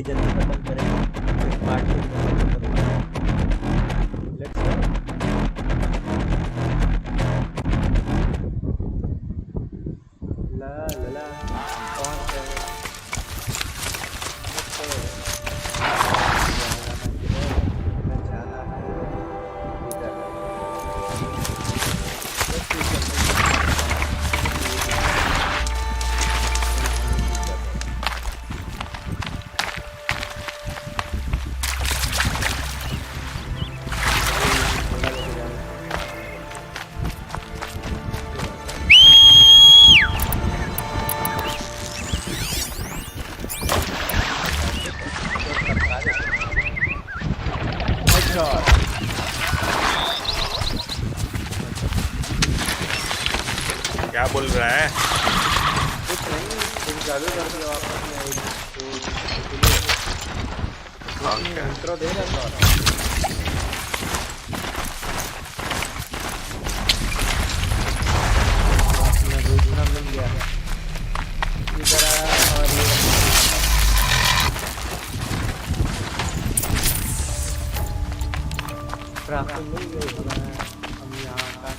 ये जल्दी खत्म करें इस पार्ट को खत्म करूँगा। Let's go. ला ला ला पहुँच गए। जाना है इधर। क्या बोल रहा है? कुछ नहीं, तुम चालू कर दिया वापस में इंट्रो दे रहा था। अपना दूसरा मिल गया इधर और ये ट्रैफिक मिल गया। हम यहाँ का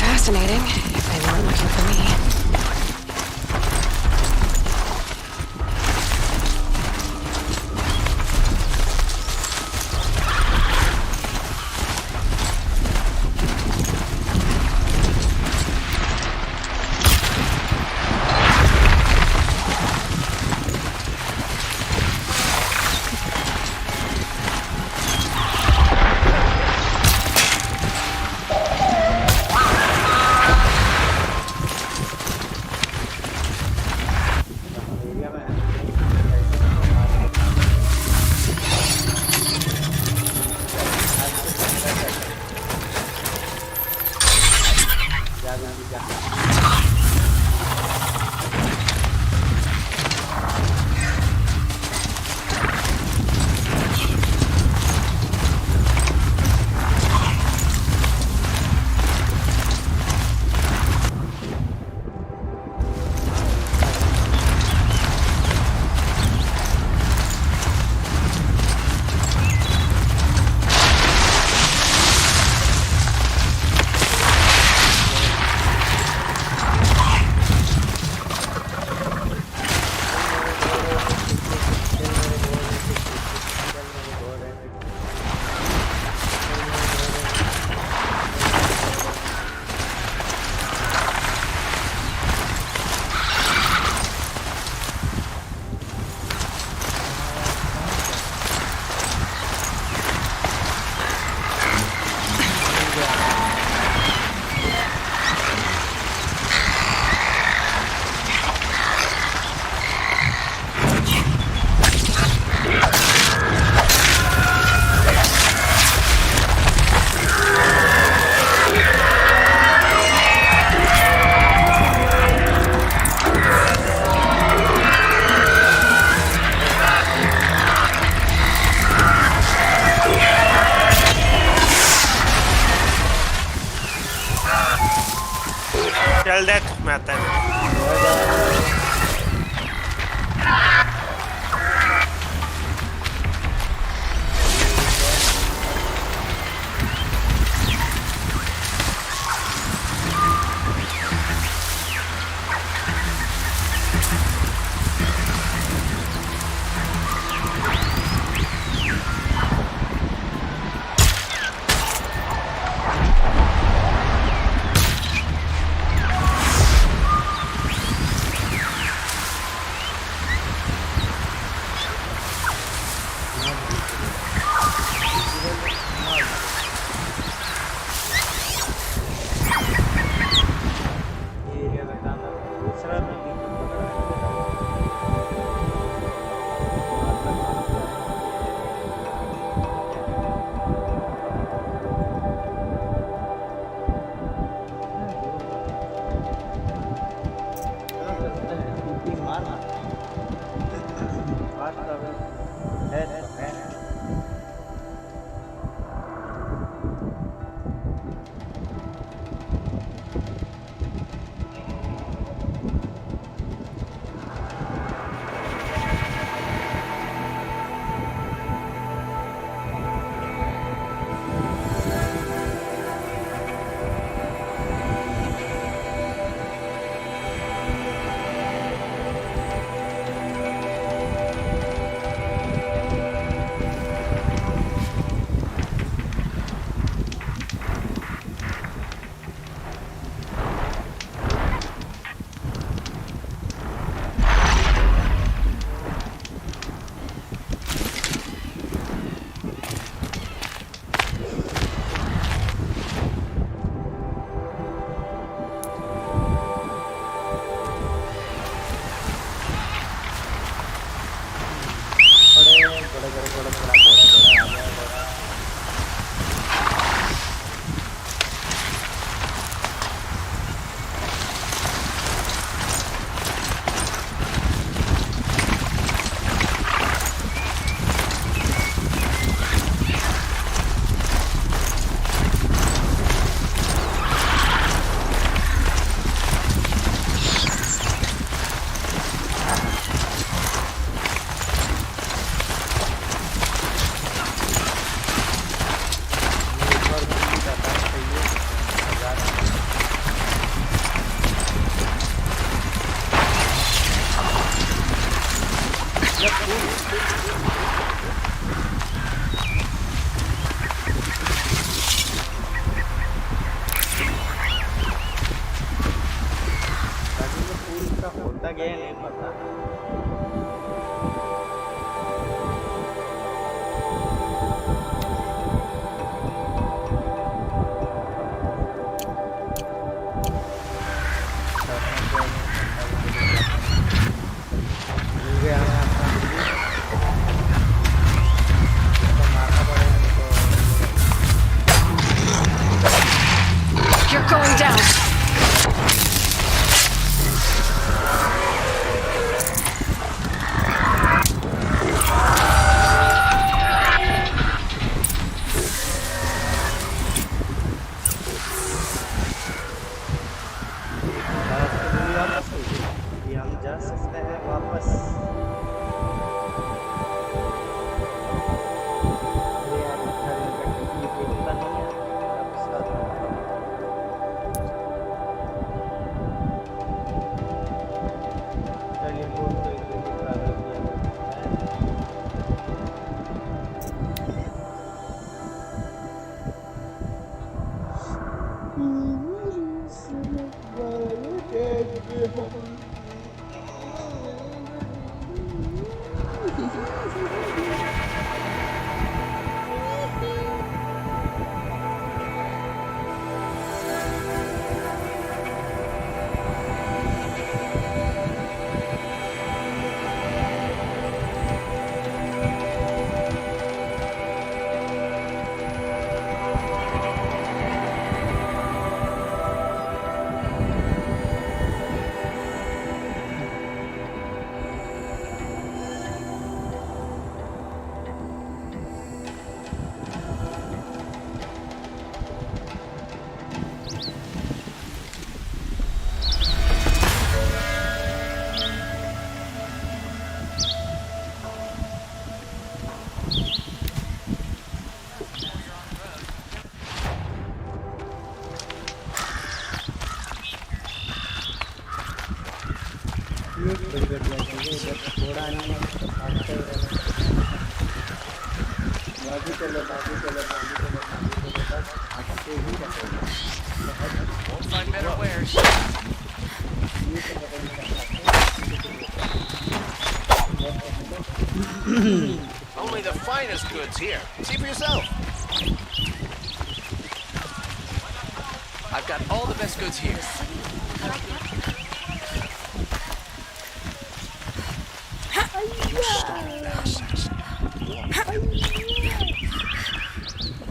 fascinating if they weren't looking for me. चल देख मैं आता है एरिया बताना दूसरा में भी पकड़ा है मारना है होता गया नहीं पता You're going down. ये हम जा सकते हैं वापस अरे यार इधर ये देखता नहीं है चलिए बोल तो एक दिखा बड़ी बढ़िया चीज़ है। इधर घोड़ा नहीं है तो भागते ही रहना। बाजू चलो बाजू चलो बाजू चलो बाजू चलो, बस भागते ही रहो। Won't find better wares. ये तो पता नहीं क्या Only the finest goods here. See for yourself. I've got all the best goods here.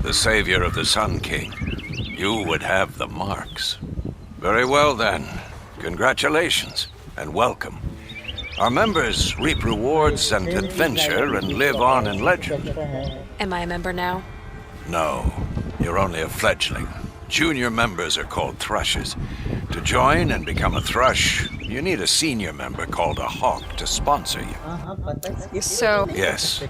The savior of the Sun King. You would have the marks. Very well then. Congratulations and welcome. Our members reap rewards and adventure and live on in legend. Am I a member now? No, you're only a fledgling. Junior members are called thrushes. To join and become a thrush, you need a senior member called a hawk to sponsor you. हाँ पता है। So, Yes,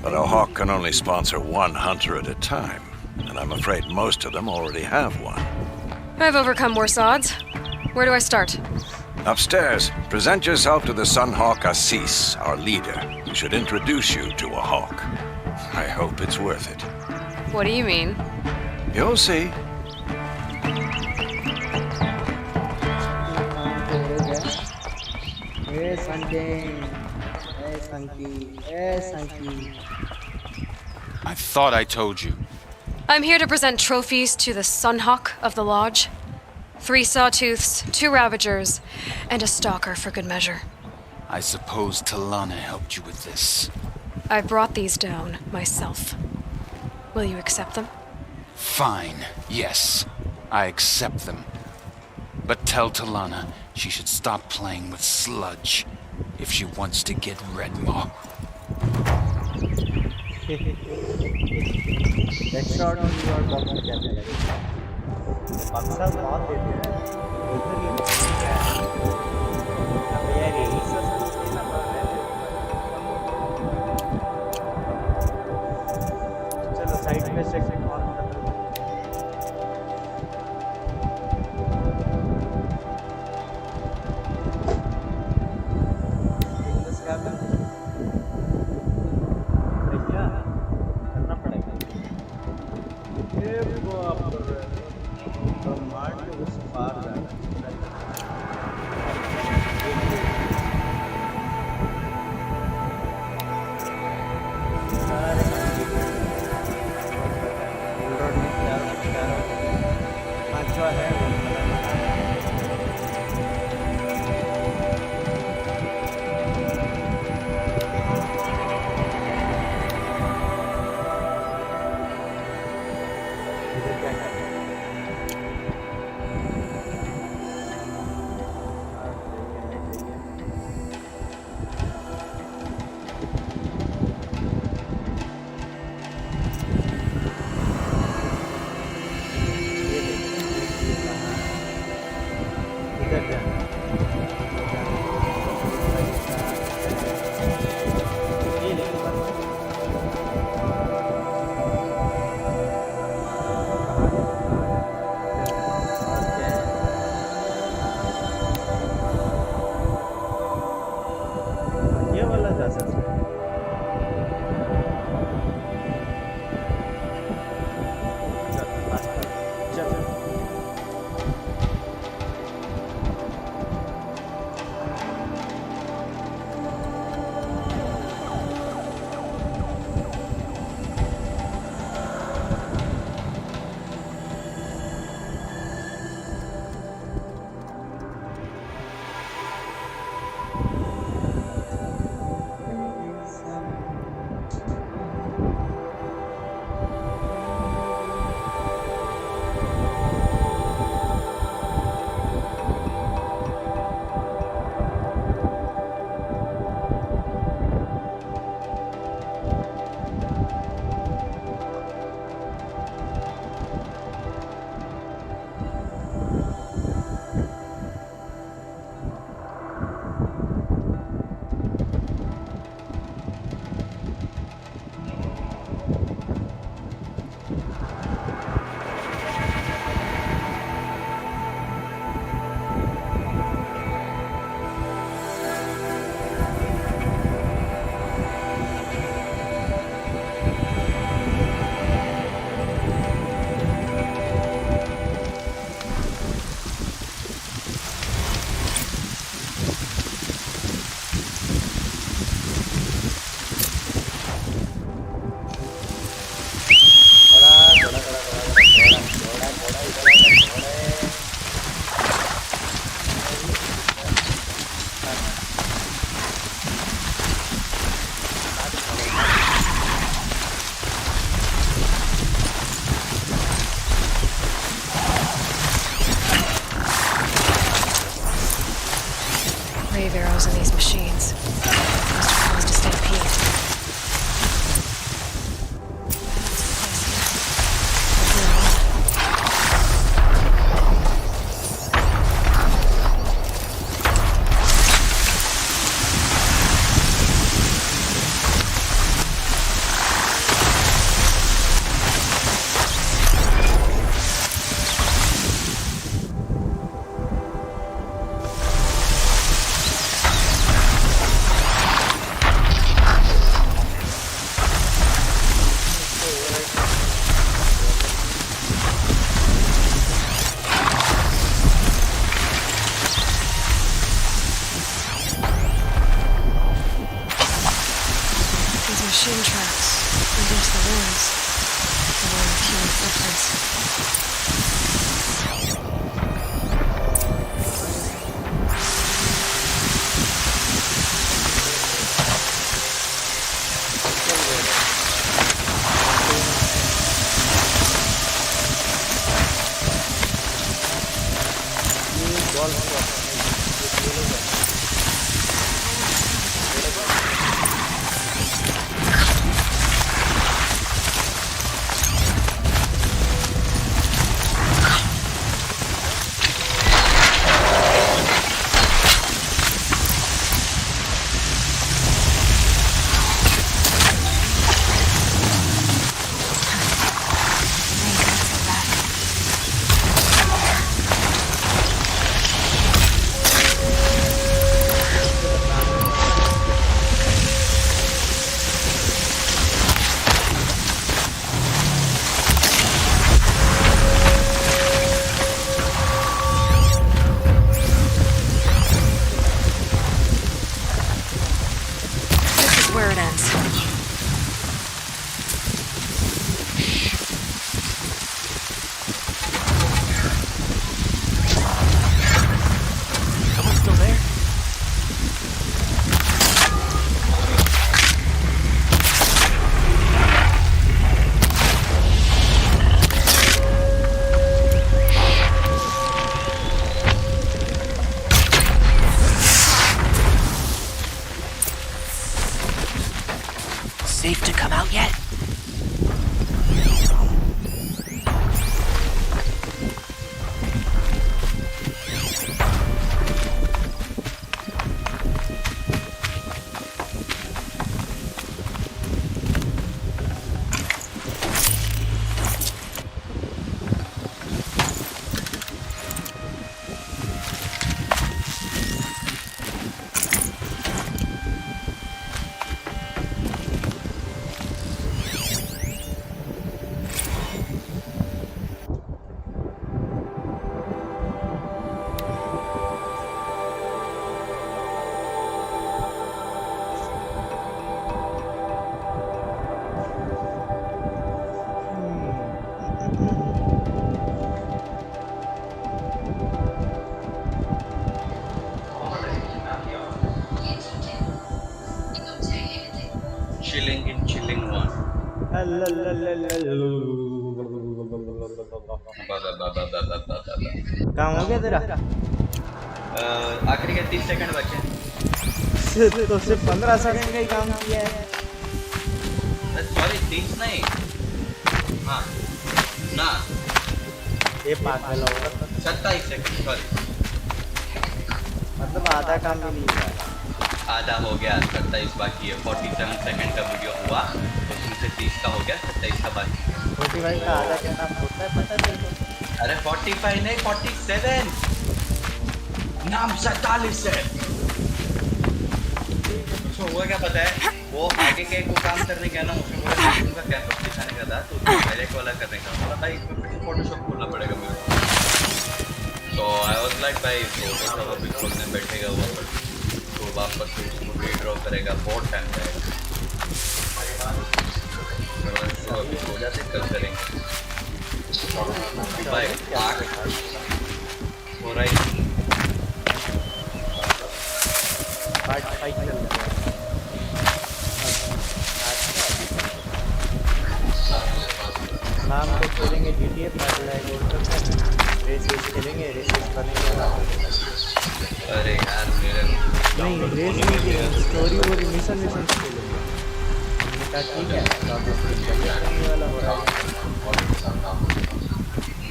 but a hawk can only sponsor one hunter at a time, and I'm afraid most of them already have one. I've overcome worse odds. Where do I start? Upstairs, present yourself to the Sunhawk Assis, our leader, who should introduce you to a hawk. I hope it's worth it. What do you mean? You'll see. Hey Sunday, hey Sunky, hey Sunky. I thought I told you. I'm here to present trophies to the Sunhawk of the Lodge. 3 sawtooths, 2 ravagers, and a stalker for good measure. I suppose Talana helped you with this. I brought these down myself. Will you accept them? Fine, yes. I accept them. But tell Talana she should stop playing with sludge if she wants to get Redmaw. Next round on your box में क्या चलेगा? बक्सा बहुत देते हैं। उधर ही अब यार यही सब समझना पड़ता है। चलो साइड में सेक्शन और कर दो। बिजनेस क्या करना? भैया करना पड़ेगा। ये बाप रे, ब्रह्मांड के उस पार जाना सारे ऑलरेडी अच्छा है। वॉल को This is where it ends. Someone still there? Safe to come out yet? Chilling in chilling one. काम हो गया तेरा? आखिरी के 30 सेकंड बचे। तो सिर्फ 15 सेकंड का ही काम किया है। सॉरी 30 नहीं, हाँ ना ये पागल होगा। 27 सेकंड, सॉरी मतलब आधा काम भी नहीं हुआ। आधा हो गया, 27 बाकी है। 47 सेकंड का वीडियो हुआ, उसमें से 30 का हो गया, 27 का बाकी है। 45 का आधा कितना होता है पता नहीं। अरे 45 नहीं, 47 नाम 47 है। उसमें हुआ क्या पता है, वो आगे के को काम करने गया ना, उसमें बोला उनका क्या कुछ दिखाने का था, तो डायरेक्ट वाला करने का बोला भाई इसमें फिर फोटोशॉप खोलना पड़ेगा मेरे को। तो आई वाज लाइक भाई फोटोशॉप अभी खोलने बैठेगा वो, तो वापस से उसको रीड्रॉ करेगा, बहुत टाइम लगेगा। तो अभी हो जाते कल करेंगे भाई। 8 हो रहा है, शाम को खेलेंगे GTA रेस खेलेंगे, रेस करेंगे। अरे यार मेरे नहीं रेस नहीं खेलेंगे, स्टोरी और मिशन खेलेंगे। हमने कहा ठीक है, तो आप करने वाला हो रहा है।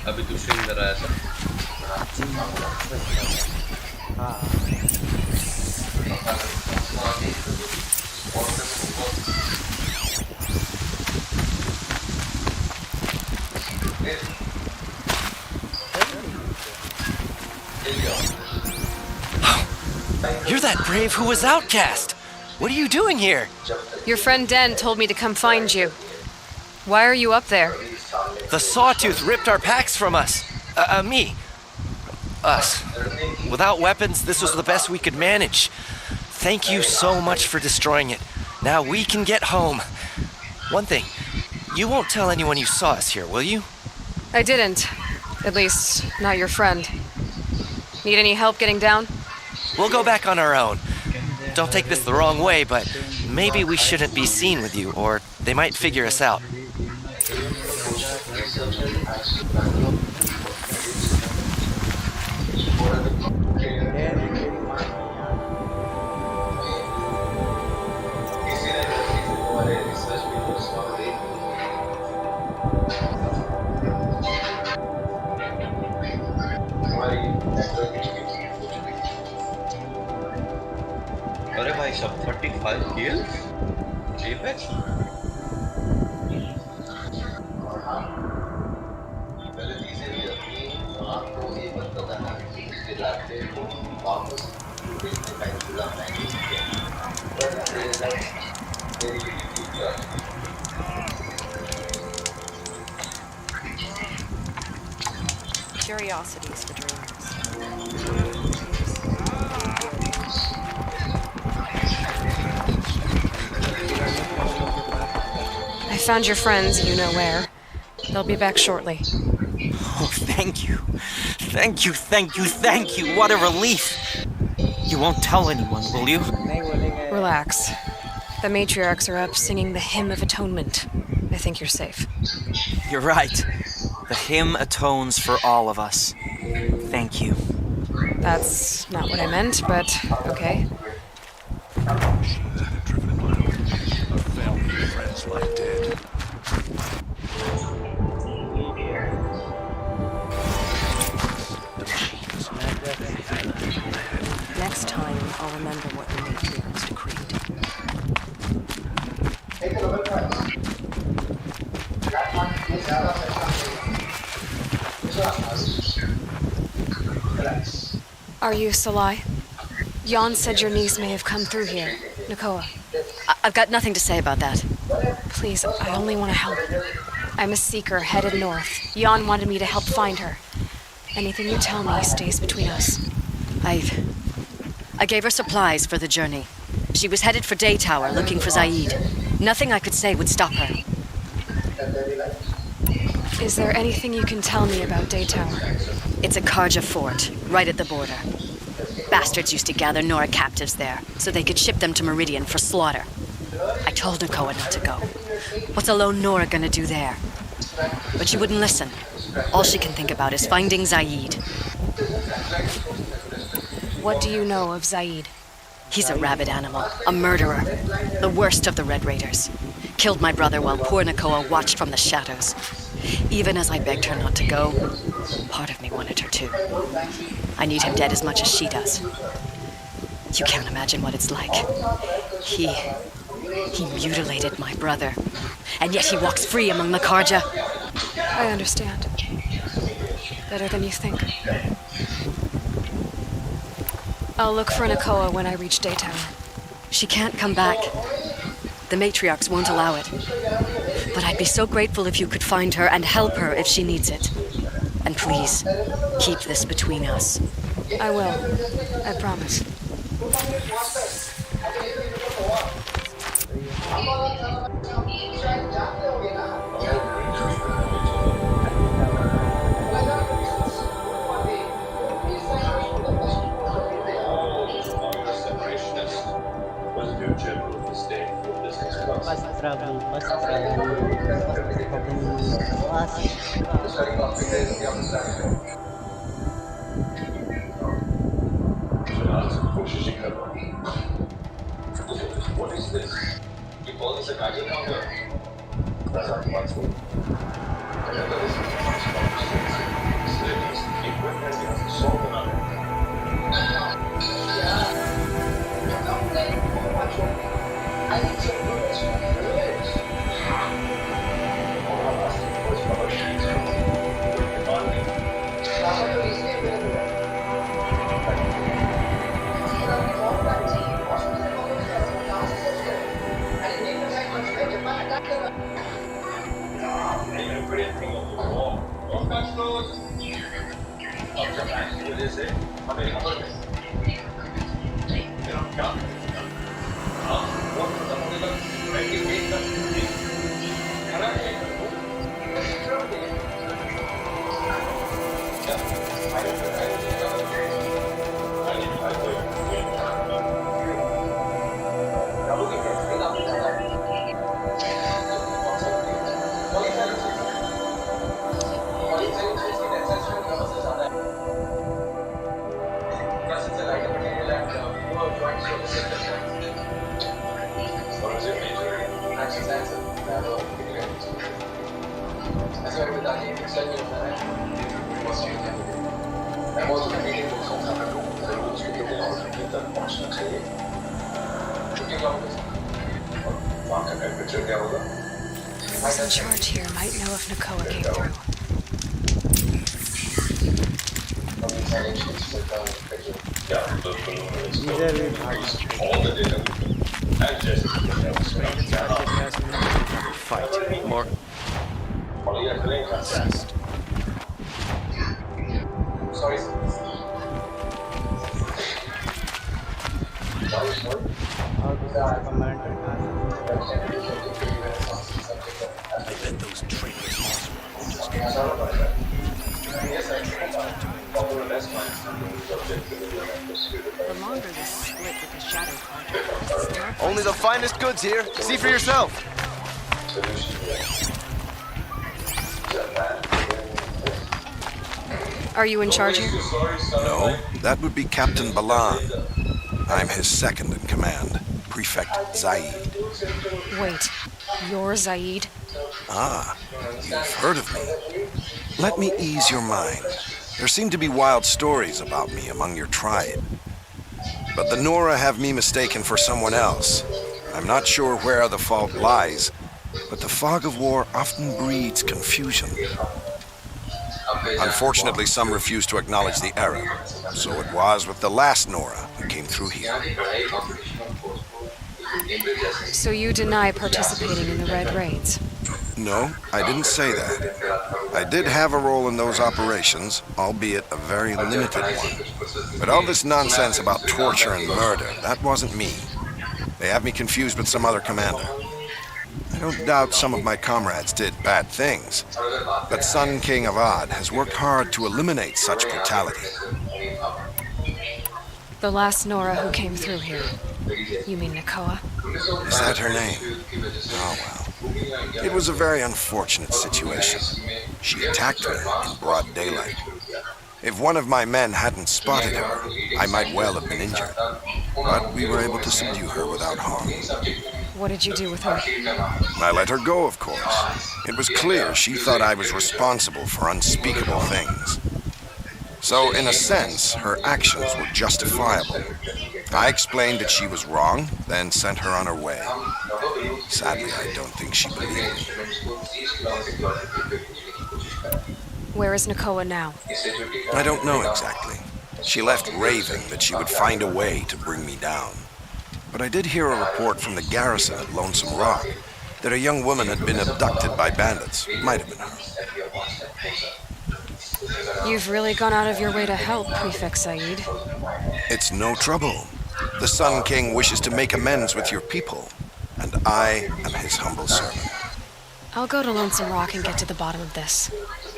अभी तू स्ट्रीम कर रहा है सर? हाँ You're that brave who was outcast! What are you doing here? Your friend Den told me to come find you. Why are you up there? The Sawtooth ripped our packs from us. Me. Us. Without weapons, this was the best we could manage. Thank you so much for destroying it. Now we can get home. One thing, you won't tell anyone you saw us here, will you? I didn't. At least, not your friend. Need any help getting down? We'll go back on our own. Don't take this the wrong way, but maybe we shouldn't be seen with you, or they might figure us out. सब 35 kills? Apex? Curiosities for dreamers. I found your friends, you know where. They'll be back shortly. Oh, thank you. Thank you, thank you, thank you. What a relief. You won't tell anyone, will you? नहीं बोलेंगे. Relax. The matriarchs are up singing the Hymn of Atonement. I think you're safe. You're right. The hymn atones for all of us. Thank you. That's not what I meant, but okay. Friends like dead. Next time, I'll remember what the matriarchs decreed. Are you Salai? Jan said your niece may have come through here. Nakoa. I've got nothing to say about that. Please, I only want to help. I'm a seeker headed north. Jan wanted me to help find her. Anything you tell me stays between us. I gave her supplies for the journey. She was headed for Day Tower looking for Zaid. Nothing I could say would stop her. Is there anything you can tell me about Day Tower? It's a Karja fort, right at the border. Bastards used to gather Nora captives there, so they could ship them to Meridian for slaughter. I told Nakoa not to go. What's a lone Nora gonna do there? But she wouldn't listen. All she can think about is finding Zaid. What do you know of Zaid? He's a rabid animal, a murderer. The worst of the Red Raiders. Killed my brother while poor Nakoa watched from the shadows. Even as I begged her not to go, part of me wanted her to. I need him dead as much as she does. You can't imagine what it's like. He mutilated my brother. And yet he walks free among the Karja. I understand. Better than you think. I'll look for Nakoa when I reach Day Tower. She can't come back. The matriarchs won't allow it. But I'd be so grateful if you could find her and help her if she needs it. And please, keep this between us. I will. I promise. Fast travel, fast What is this? You call this a guiding counter? That's not much. Another is equipment is solved on it. I need to छुट्टी का होगा और वहाँ का temperature क्या होगा? Whoever's in charge here might know if Nakoa came through. Yeah, the balloon is इधर भी भागना all the data and just Fight. More. Sorry. How to set the commander task. I bet those traitors will just get The longer this split with the Shadow Conqueror, the more Only the finest goods here. See for yourself. Are you in charge here? No, that would be Captain Balan. I'm his second in command, Prefect Zaid. Wait, you're Zaid? Ah, you've heard of me. Let me ease your mind. There seem to be wild stories about me among your tribe. But the Nora have me mistaken for someone else. I'm not sure where the fault lies, but the fog of war often breeds confusion. Unfortunately, some refuse to acknowledge the error. So it was with the last Nora who came through here. So you deny participating in the Red Raids? No, I didn't say that. I did have a role in those operations, albeit a very limited one. But all this nonsense about torture and murder, that wasn't me. They have me confused with some other commander. I don't doubt some of my comrades did bad things, but Sun King of Odd has worked hard to eliminate such brutality. The last Nora who came through here. You mean Nakoa? Is that her name? Oh, well. It was a very unfortunate situation. She attacked me in broad daylight. If one of my men hadn't spotted her, I might well have been injured. But we were able to subdue her without harm. What did you do with her? I let her go, of course. It was clear she thought I was responsible for unspeakable things. So, in a sense, her actions were justifiable. I explained that she was wrong, then sent her on her way. Sadly, I don't think she believed me. Where is Nakoa now? I don't know exactly. She left raving that she would find a way to bring me down. But I did hear a report from the garrison at Lonesome Rock that a young woman had been abducted by bandits. Might have been her. You've really gone out of your way to help, Prefect Saeed. It's no trouble. The Sun King wishes to make amends with your people, and I am his humble servant. I'll go to Lonesome Rock and get to the bottom of this.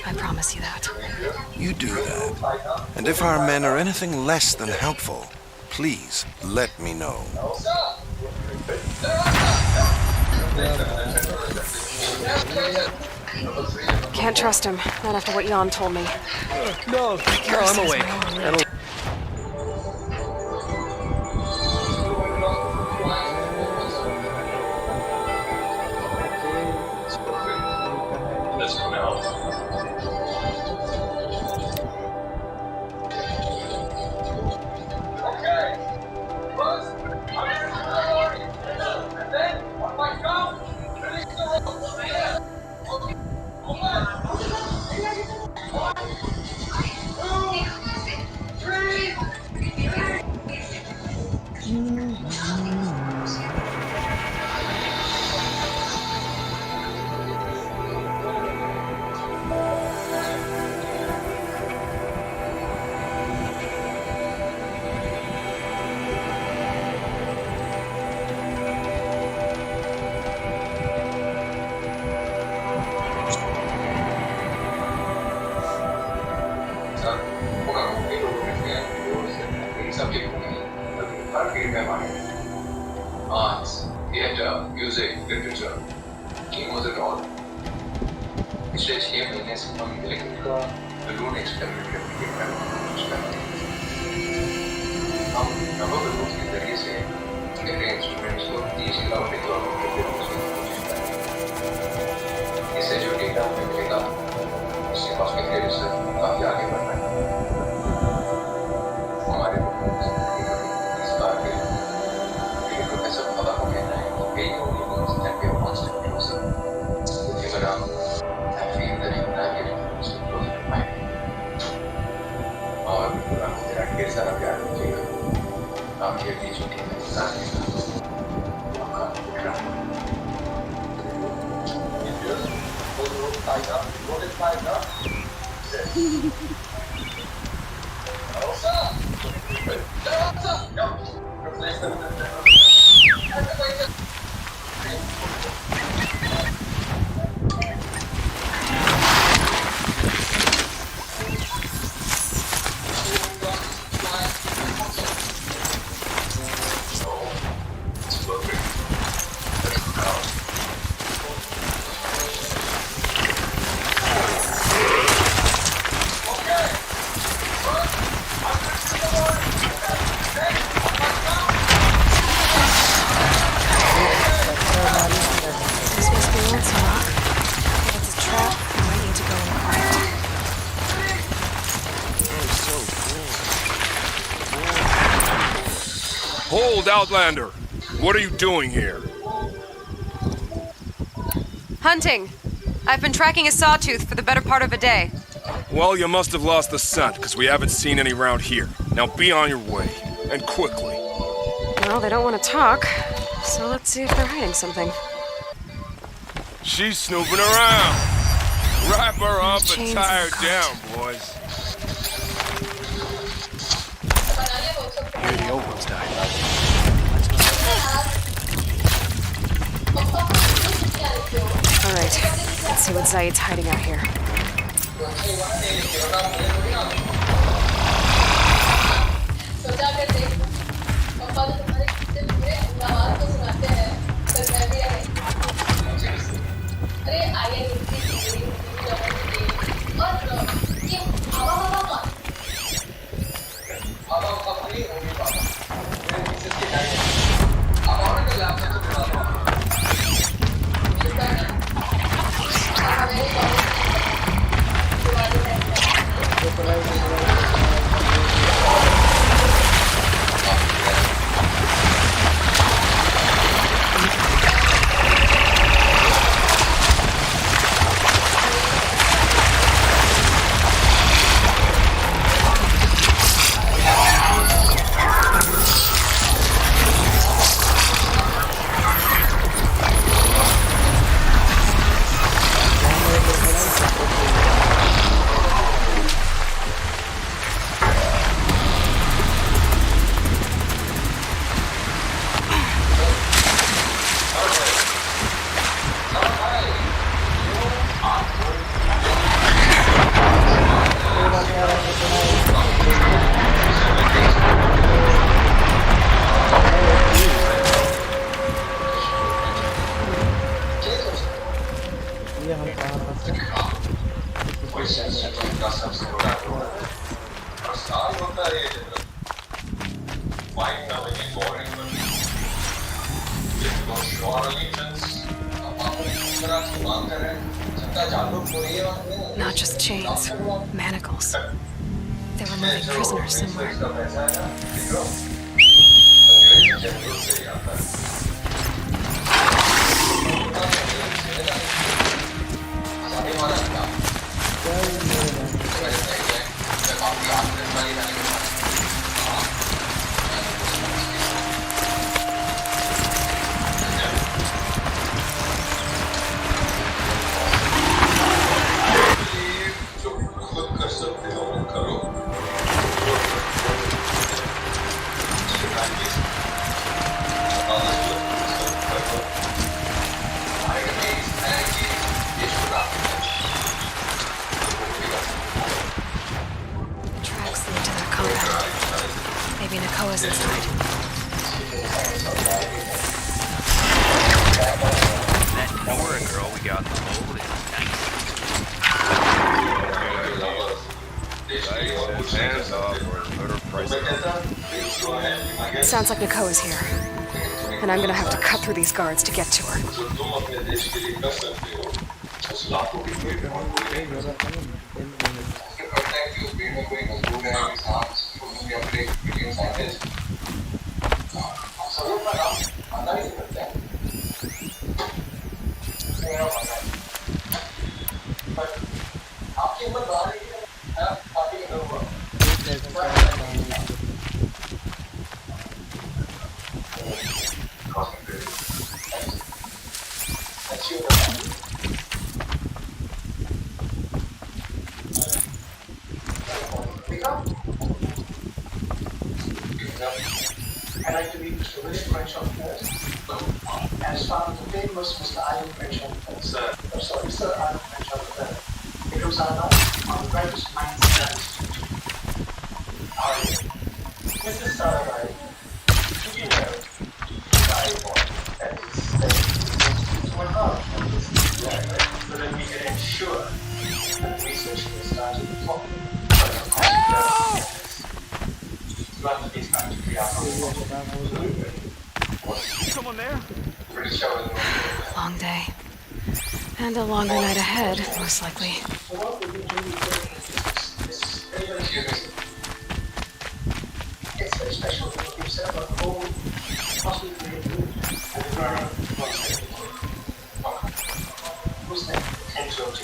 I promise you that. You do that. And if our men are anything less than helpful, please let me know. Can't trust him, not after what Jan told me. No, I'm awake. Let's go now. Okay. First, and then on my count, release the rope. Okay. 1, 2, 3. Arts, theatre, music, literature, he was it all. पिछले 6 महीने से हम electric का balloon experiment करने के बारे में सोच रहे हैं। हम नवों बलून के जरिए से मेरे इंस्ट्रूमेंट्स को 30 किलोमीटर की ऑर्बिट पे भेजने की कोशिश करें। इससे जो डेटा हमें मिलेगा, उससे कॉस्मिक थियरी से काफी आगे बढ़ना है। हमारे इस बार के प्रोफेसर आपके बीच में इंसान के साथ आपका Vikram This must be Lonesome Rock. If it's a trap, I might need to go in quiet. Hold, Outlander! What are you doing here? Hunting. I've been tracking a sawtooth for the better part of a day. Well, you must have lost the scent, because we haven't seen any round here. Now be on your way, and quickly. Well, they don't want to talk, so let's see if they're hiding something. She's snooping around. Wrap her up and Chains tie her are cut. down, boys. Here the old ones died. All right, let's see what Zaid's hiding out here. Not just chains, manacles. They were moving prisoners somewhere. Tracks lead to their compound. Maybe Nakoa's inside. That Nora girl we got in the hold is Hands off or let her price. Sounds like Nakoa's here. And I'm gonna have to cut through these guards to get to her. I'd like to meet Mr. William Crenshaw first, and start with the famous Mr. Ivan Crenshaw first. Sir. Oh, sorry, Sir Ivan Crenshaw III. Becomes our life on the brightest minds in the How are you? Mr. Sarabhai, did you know that is to work hard on this letter so that we can ensure that the research is started properly. But of course, Someone there? Long day. And a longer night ahead, most likely. It's very special. We've set up a whole possibly creative room and we're running who's that? Enzo to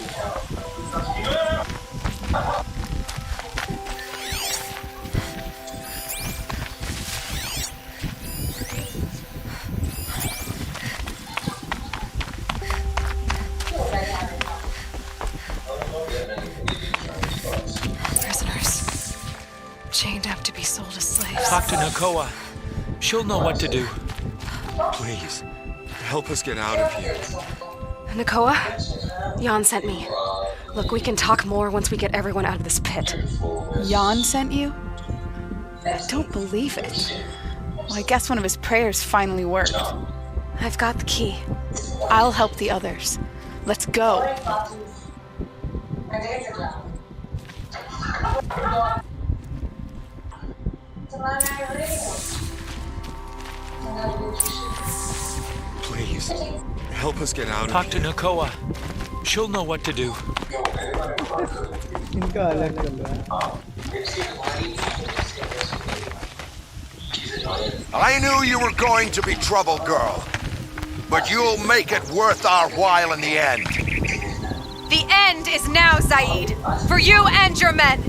Prisoners. Chained up to be sold as slaves. Talk to Nakoa. She'll know what to do. Please, help us get out of here. Nakoa? Jan sent me. Look, we can talk more once we get everyone out of this pit. Jan sent you? I don't believe it. Well, I guess one of his prayers finally worked. I've got the key. I'll help the others. Let's go. Please, help us get out Talk of to here. Nakoa. She'll know what to do. इनका अलग चल रहा है. I knew you were going to be trouble, girl. But you'll make it worth our while in the end. The end is now, Zaid. For you and your men.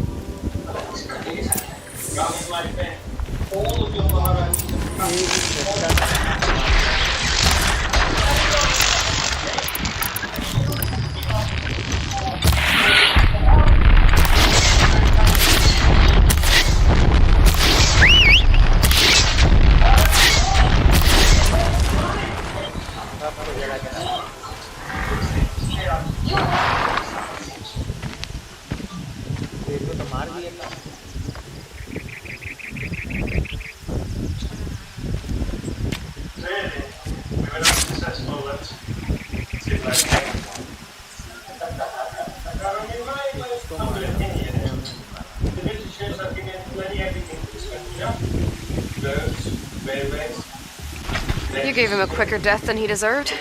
You gave him a quicker death than he deserved.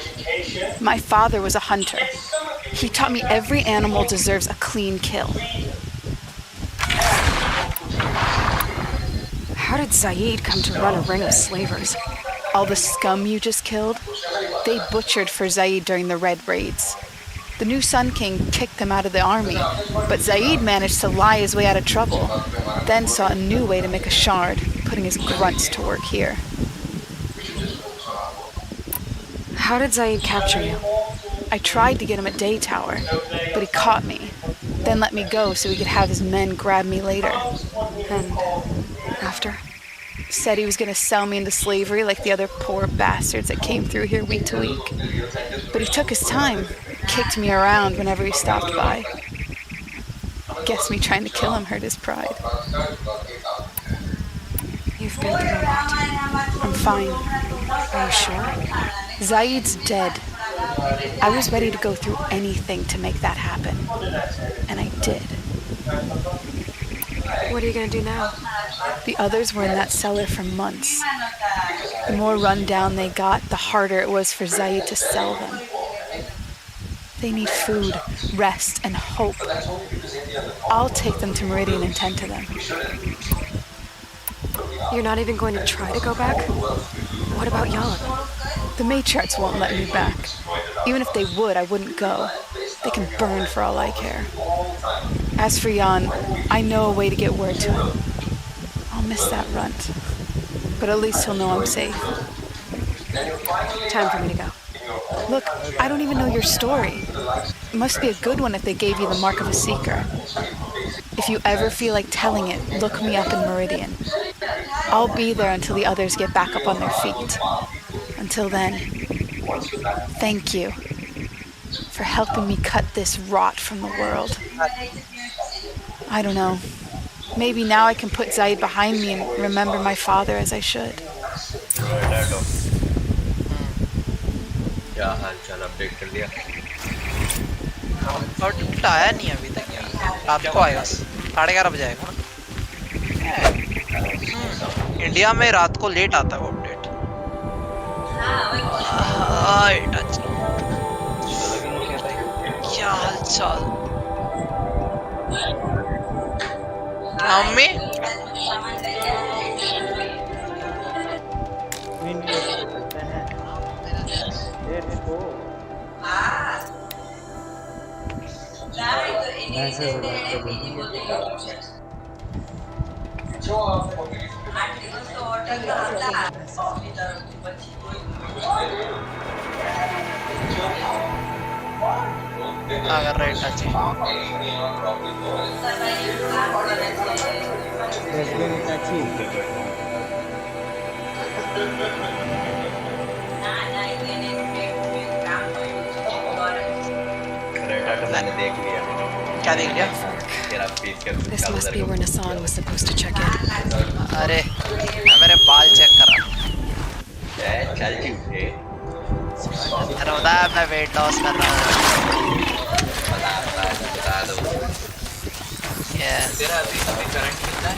My father was a hunter. He taught me every animal deserves a clean kill. How did Zaid come to run a ring of slavers? All the scum you just killed, they butchered for Zaid during the Red Raids. The new Sun King kicked them out of the army, but Zaid managed to lie his way out of trouble, then saw a new way to make a shard, putting his grunts to work here. How did Zaid capture you? I tried to get him at Day Tower, but he caught me, then let me go so he could have his men grab me later. And after? Said he was going to sell me into slavery like the other poor bastards that came through here week to week. But he took his time, kicked me around whenever he stopped by. Guess me trying to kill him hurt his pride. You've been through a lot. I'm fine. Are you sure? Zaid's dead. I was ready to go through anything to make that happen. And I did. What are you gonna do now? The others were in that cellar for months. The more run down they got, the harder it was for Zaid to sell them. They need food, rest, and hope. I'll take them to Meridian and tend to them. You're not even going to try to go back? What about Jan? The matriarchs won't let me back. Even if they would, I wouldn't go. They can burn for all I care. As for Jan, I know a way to get word to him. I'll miss that runt. But at least he'll know I'm safe. Time for me to go. Look, I don't even know your story. It must be a good one if they gave you the mark of a seeker. If you ever feel like telling it, look me up in Meridian. I'll be there until the others get back up on their feet. Until then, thank you for helping me cut this rot from the world. I don't know. Maybe now I can put Zaid behind me and remember my father as I should. क्या हाल चाल update कर दिया? Output आया नहीं अभी तक यार, रात को आएगा 11:30 बजे आएगा ना। इंडिया में रात को लेट आता है वो अपडेट। क्या हाल चाल? मम्मी अगर रेट अच्छी मैंने देख लिया। क्या देख लिया? तेरा पीस के This must be where Nassan was supposed to check in. अरे मैं मेरे बाल चेक कर रहा हूँ। चल झूठे। अरे बता मैं वेट लॉस कर रहा हूँ। बता दो। तेरा अभी करंट कितना है?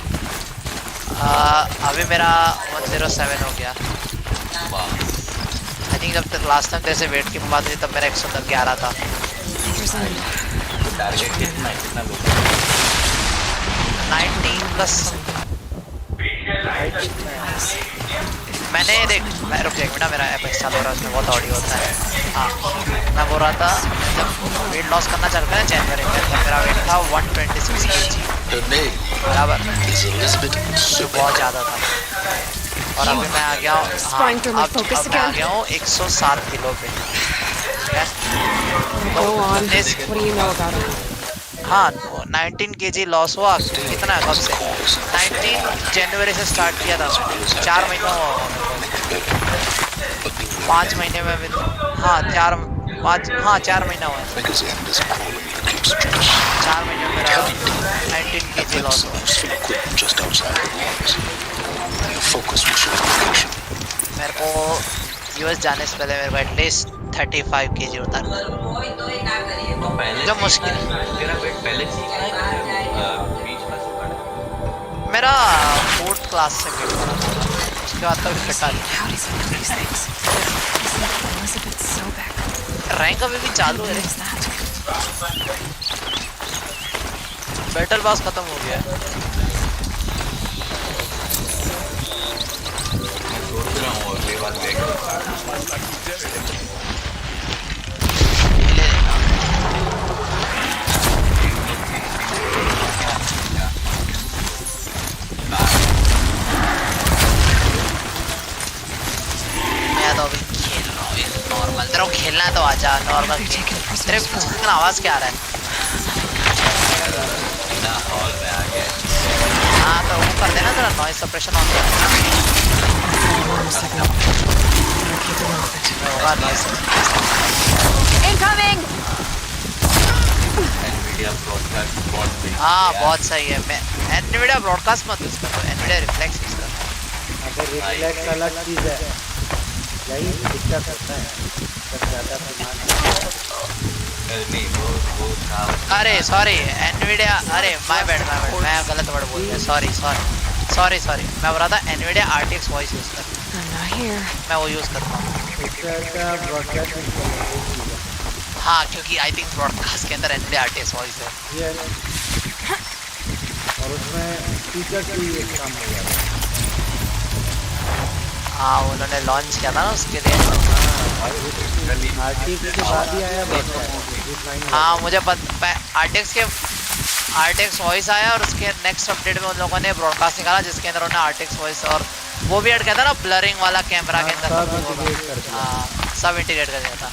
अभी मेरा 107 हो गया। आई थिंक जब तक लास्ट टाइम तेरे से वेट की बात हुई तब मेरा 111 था। टारगेट कितना लोग? 90 प्लस। मैंने देख मैं रुक जाएगा ना, मेरा ऐप इंस्टॉल हो रहा है, उसमें बहुत ऑडियो होता है। हाँ मैं बोल रहा था जब वेट लॉस करना चल रहा है जनवरी में, तब मेरा वेट था 126 kg बराबर, जो बहुत ज़्यादा था। और अभी मैं आ गया हूँ, हाँ अब मैं आ गया हूँ 107 किलो पे। Go on. What do you know about it? हाँ 19 kg लॉस हुआ। कितना है कब से? 19 जनवरी से स्टार्ट किया था, 4 महीनों 5 महीने में भी, हाँ 4 महीना हुआ। 4 महीने में मेरा 19 kg लॉस हुआ। मेरे को यूएस जाने से पहले मेरे को एटलीस्ट 35 kg उतारना है, जो मुश्किल है। तेरा वेट पहले से बीच में से बढ़ा? मेरा 4th क्लास से वेट बढ़ा, उसके बाद तक फिट आ गया। रैंक अभी भी चालू है। बैटल पास खत्म हो गया है। सोच रहा हूँ अगली बार देख। मैं तो अभी खेल रहा हूँ नॉर्मल। तेरे को खेलना है तो आजा नॉर्मल। तेरे पीछे आवाज क्या आ रहा है? हाँ तो वो कर देना, तेरा नॉइज सप्रेशन ऑन कर देना। होगा नॉइज Incoming! हाँ बहुत सही है। मैं एनवीडिया ब्रॉडकास्ट मत यूज करो, एनवीडिया रिफ्लेक्स यूज करो। अगर रिफ्लेक्स अलग चीज है, यही दिक्कत करता है जब ज्यादा अरे सॉरी एनवीडिया, अरे माय बैड मैं गलत वर्ड बोल दिया। सॉरी मैं बोल रहा था एनवीडिया RTX वॉइस यूज कर। मैं वो यूज करता हूँ। हाँ क्योंकि आई थिंक ब्रॉडकास्ट के अंदर एनवीडिया RTX वॉइस है। और उसमें स्पीकर की काम हो जाता है। हाँ उन्होंने लॉन्च किया था ना उसके लिए। RTX के बाद ही आया। हाँ मुझे RTX वॉइस आया और उसके नेक्स्ट अपडेट में उन लोगों ने ब्रॉडकास्ट निकाला जिसके अंदर उन्होंने RTX वॉइस और वो भी ऐड किया था ना, ब्लरिंग वाला कैमरा के अंदर। हाँ सब इंटीग्रेट कर दिया था।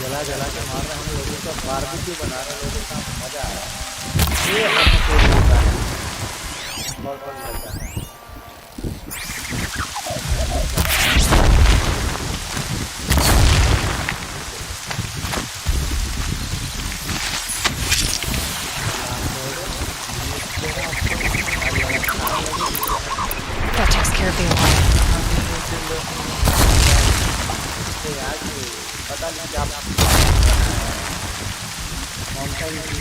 जला जला के मार रहे हैं लोगों का, बारबेक्यू बना रहे हैं लोगों का, मजा आ रहा है। ये हमको मिलता है, बहुत मिलता है। That takes care of the alarm.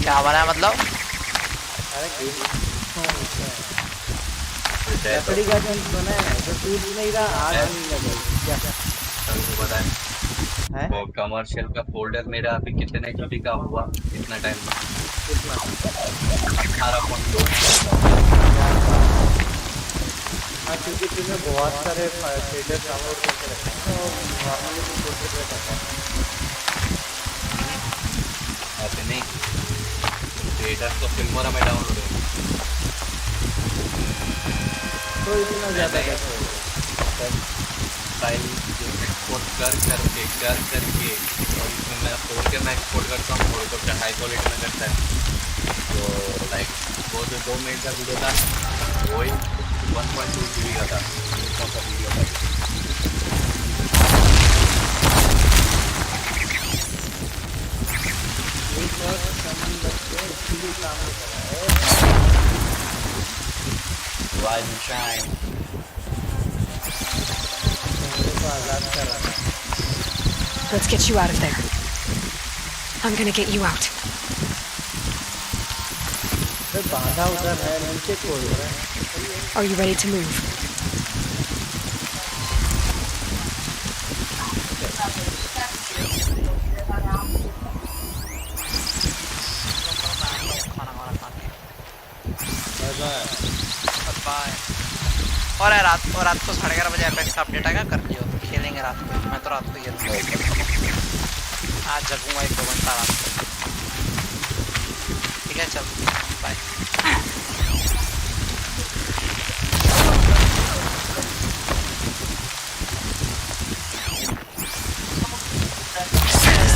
क्या बना है मतलब? लकड़ी का टेंट बना है तो टूट नहीं रहा, आग नहीं लगे क्या? तुमको पता है वो कमर्शियल का फोल्डर मेरा अभी कितने GB का हुआ इतना टाइम में? 18.2। हाँ, क्योंकि तुम्हें बहुत सारे शेडर डाउनलोड करके रखे हैं तो नॉर्मली तुम छोटे रहता है ऐसे नहीं, थिएटर तो फिल्मोरा में डाउनलोड है तो इतना ज़्यादा कैसे फाइल एक्सपोर्ट करके और इसमें मैं फोन के मैं एक्सपोर्ट करता हूँ और तो हाई क्वालिटी में करता है। तो लाइक वो जो 2 मिनट का वीडियो था वही 1.2 GB का था, कौन सा वीडियो था? Rise and shine. Let's get you out of there. I'm gonna get you out. बाधा उधर है, नीचे कोई हो रहा है। Are you ready to move? Bye. और है रात को 11:30 बजे एपेक्स का अपडेट आएगा, कर लियो, खेलेंगे रात को। मैं तो रात को ये आज जगूंगा 1-2 घंटा रात को। ठीक है, चल बाय।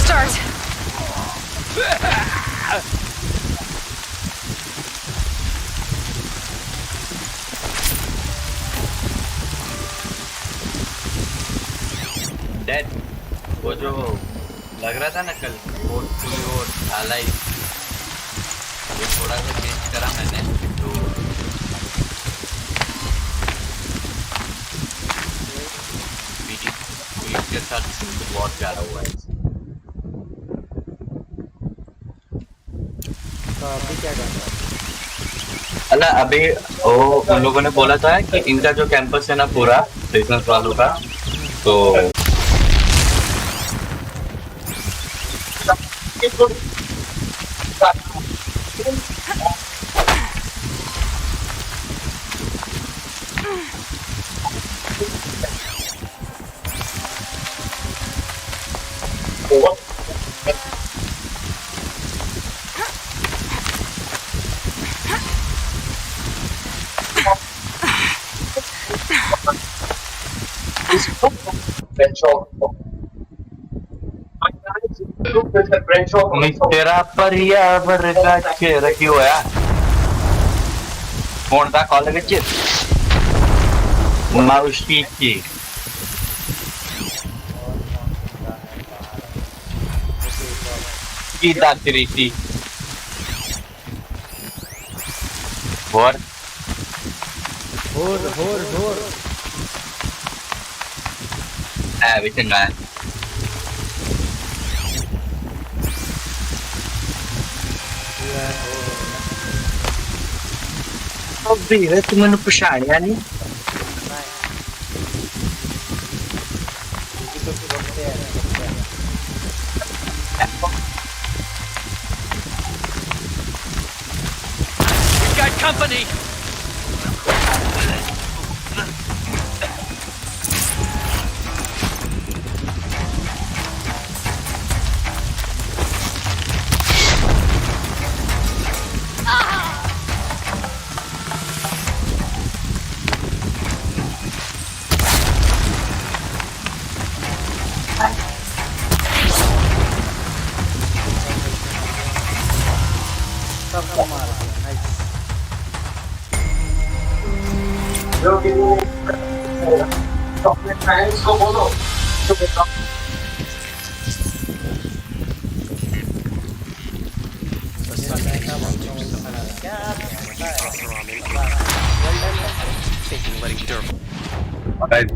Start. डेड वो जो लग रहा था ना कल पोर्टफोलियो और ढालाई वो थोड़ा सा चेंज करा मैंने तो बीट के साथ बहुत प्यारा हुआ है। तो अभी क्या करना है? अल्लाह अभी वो उन लोगों ने बोला था कि इनका जो कैंपस है ना पूरा बिजनेस वालों का, तो तेरा पर्यावरण का रखी होया फोन का कॉल लगे माउशी की दात्री थी और होर भी चंगा है। अभी है तुम मैंने पछाड़िया नहीं। We've got company. सबको मार दिया नाइस अपने फैंस को बोलो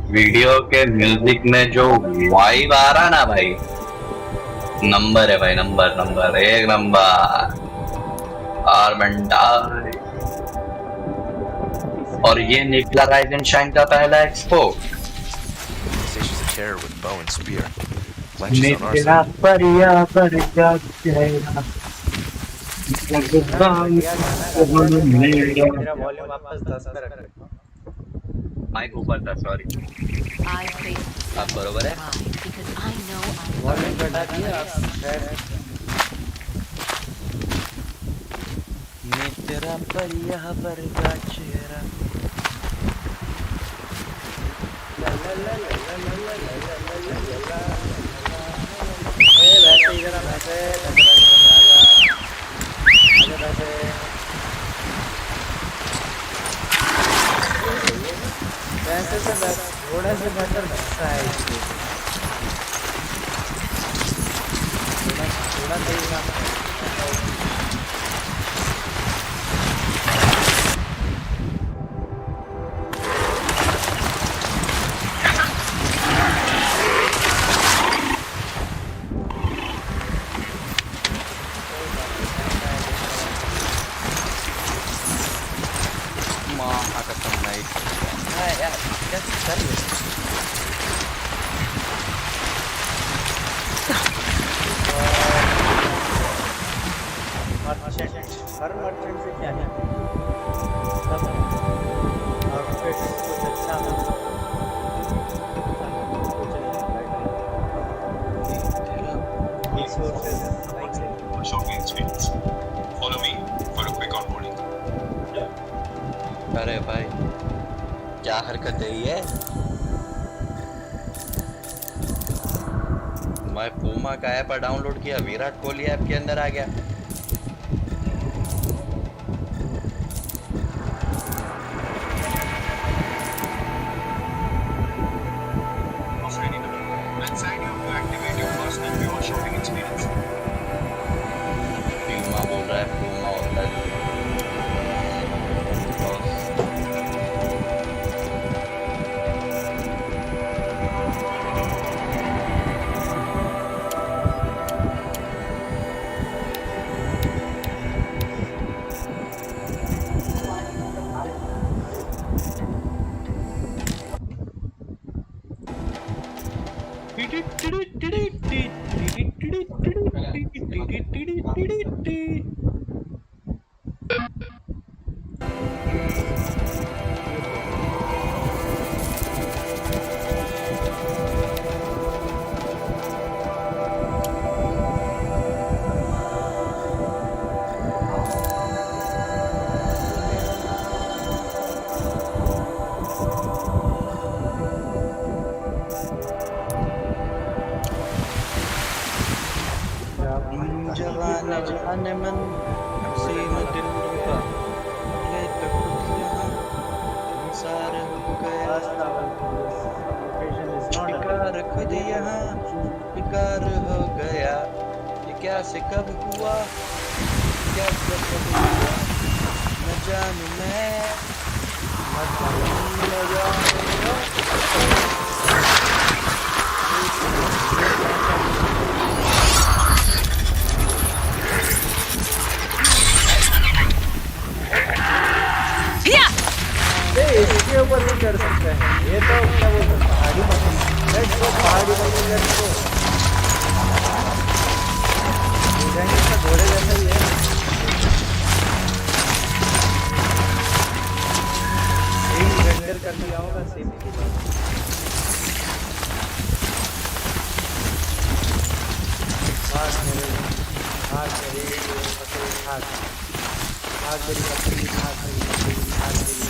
वीडियो के म्यूजिक में जो वाइब आ रहा ना भाई नंबर है भाई नंबर एक नंबर और ये निकला राइज एंड शाइन का पहला expo Stations of terror with bow and spear. मेरा परिया पर जा चेहरा मेरा वॉल्यूम वापस 10 पे रख माइक ऊपर था सॉरी आप बरोबर है वॉल्यूम बढ़ा दिया मैं तेरा परिया पर का चेहरा वैसे इधर वैसे वैसे से थोड़ा से बेहतर लगता है इसको थोड़ा सही काम हर मर्चेंट से क्या है आउटफिट कुछ अच्छा shopping experience. Follow me for a quick onboarding. अरे भाई क्या हरकत है ये मैं पूमा का ऐप डाउनलोड किया विराट कोहली ऐप के अंदर आ गया Let's sign you to activate your first and pure shopping experience. Puma बोल रहा है पूमा होता है जवान जाने मन सीन दिल रुका ले तो खुद यहाँ संसार हो गया शिकार खुद यहाँ शिकार हो गया ये क्या से कब हुआ क्या से कब हुआ न जानू मैं न जानू इसके ऊपर नहीं चढ़ सकते हैं ये तो क्या बोलते हैं पहाड़ी बनी लेट्स गो पहाड़ी बनी लेट्स गो डिजाइन इसका घोड़े जैसा ही है सेम रेंडर कर दिया होगा सेम हाथ मेरे हाथ मेरी हाथ हाथ मेरी बकरी हाथ मेरी बकरी हाथ मेरी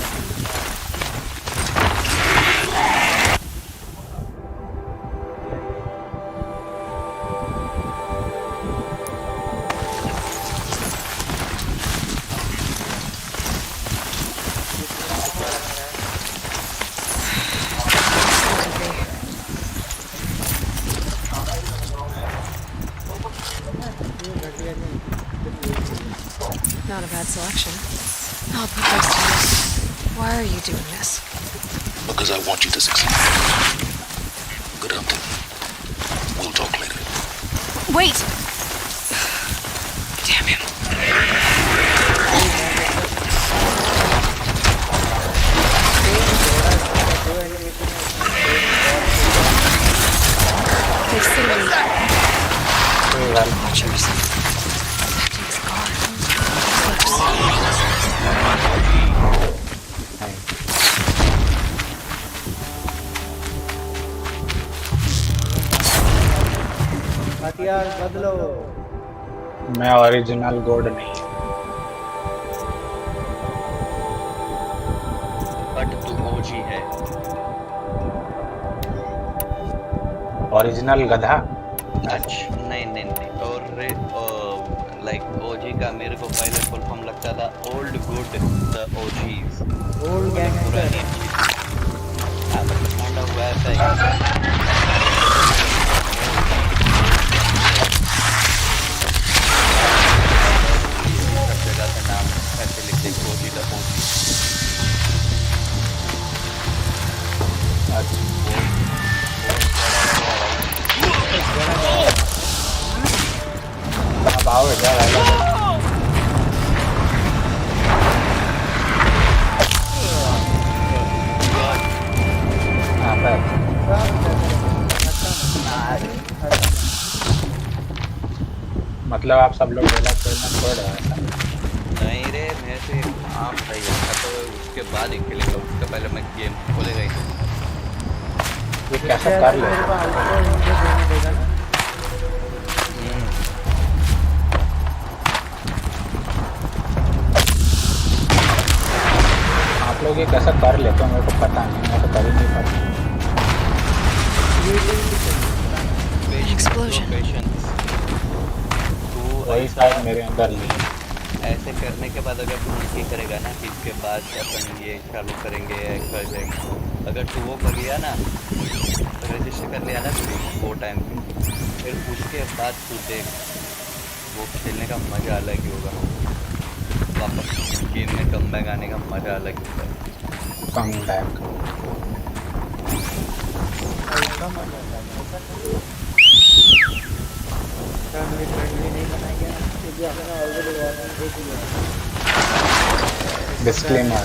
Not a bad selection. I'll put those to use. Why are you doing this? Because I want you to succeed. Good hunting. We'll talk later. Wait! Damn him. They say watchers. Acting as guard. हथियार बदलो। मैं original गोड नहीं। But तू ओजी है। Original गधा। अच्छा नहीं नहीं नहीं और लाइक ओजी का मेरे को पहले फुल फॉर्म लगता था old good the OGs. Old gangster. हाँ मतलब काइंड ऑफ वैसा ही। अब आओ इधर मतलब आप सब लोग डेला खेलना छोड़ रहे हैं? नहीं रे मेरे से काम सही है तो उसके बाद ही खेलेगा उसके पहले मैं गेम खोलेगा ही नहीं। ये कैसा कर ले? आप लोग ये कैसा कर लेते हो मेरे को पता नहीं, मैं तो कर ही नहीं पाता। वही शायद मेरे अंदर नहीं। ऐसे करने के बाद अगर तू ये करेगा ना कि इसके बाद अपन ये चालू करेंगे अगर तू वो कर लिया ना तो रजिस्टर कर लिया ना तू वो टाइम पे फिर उसके बाद तू देख वो खेलने का मज़ा अलग ही होगा। वापस गेम में कम बैक आने का मज़ा अलग ही होगा। Come back disclaimer.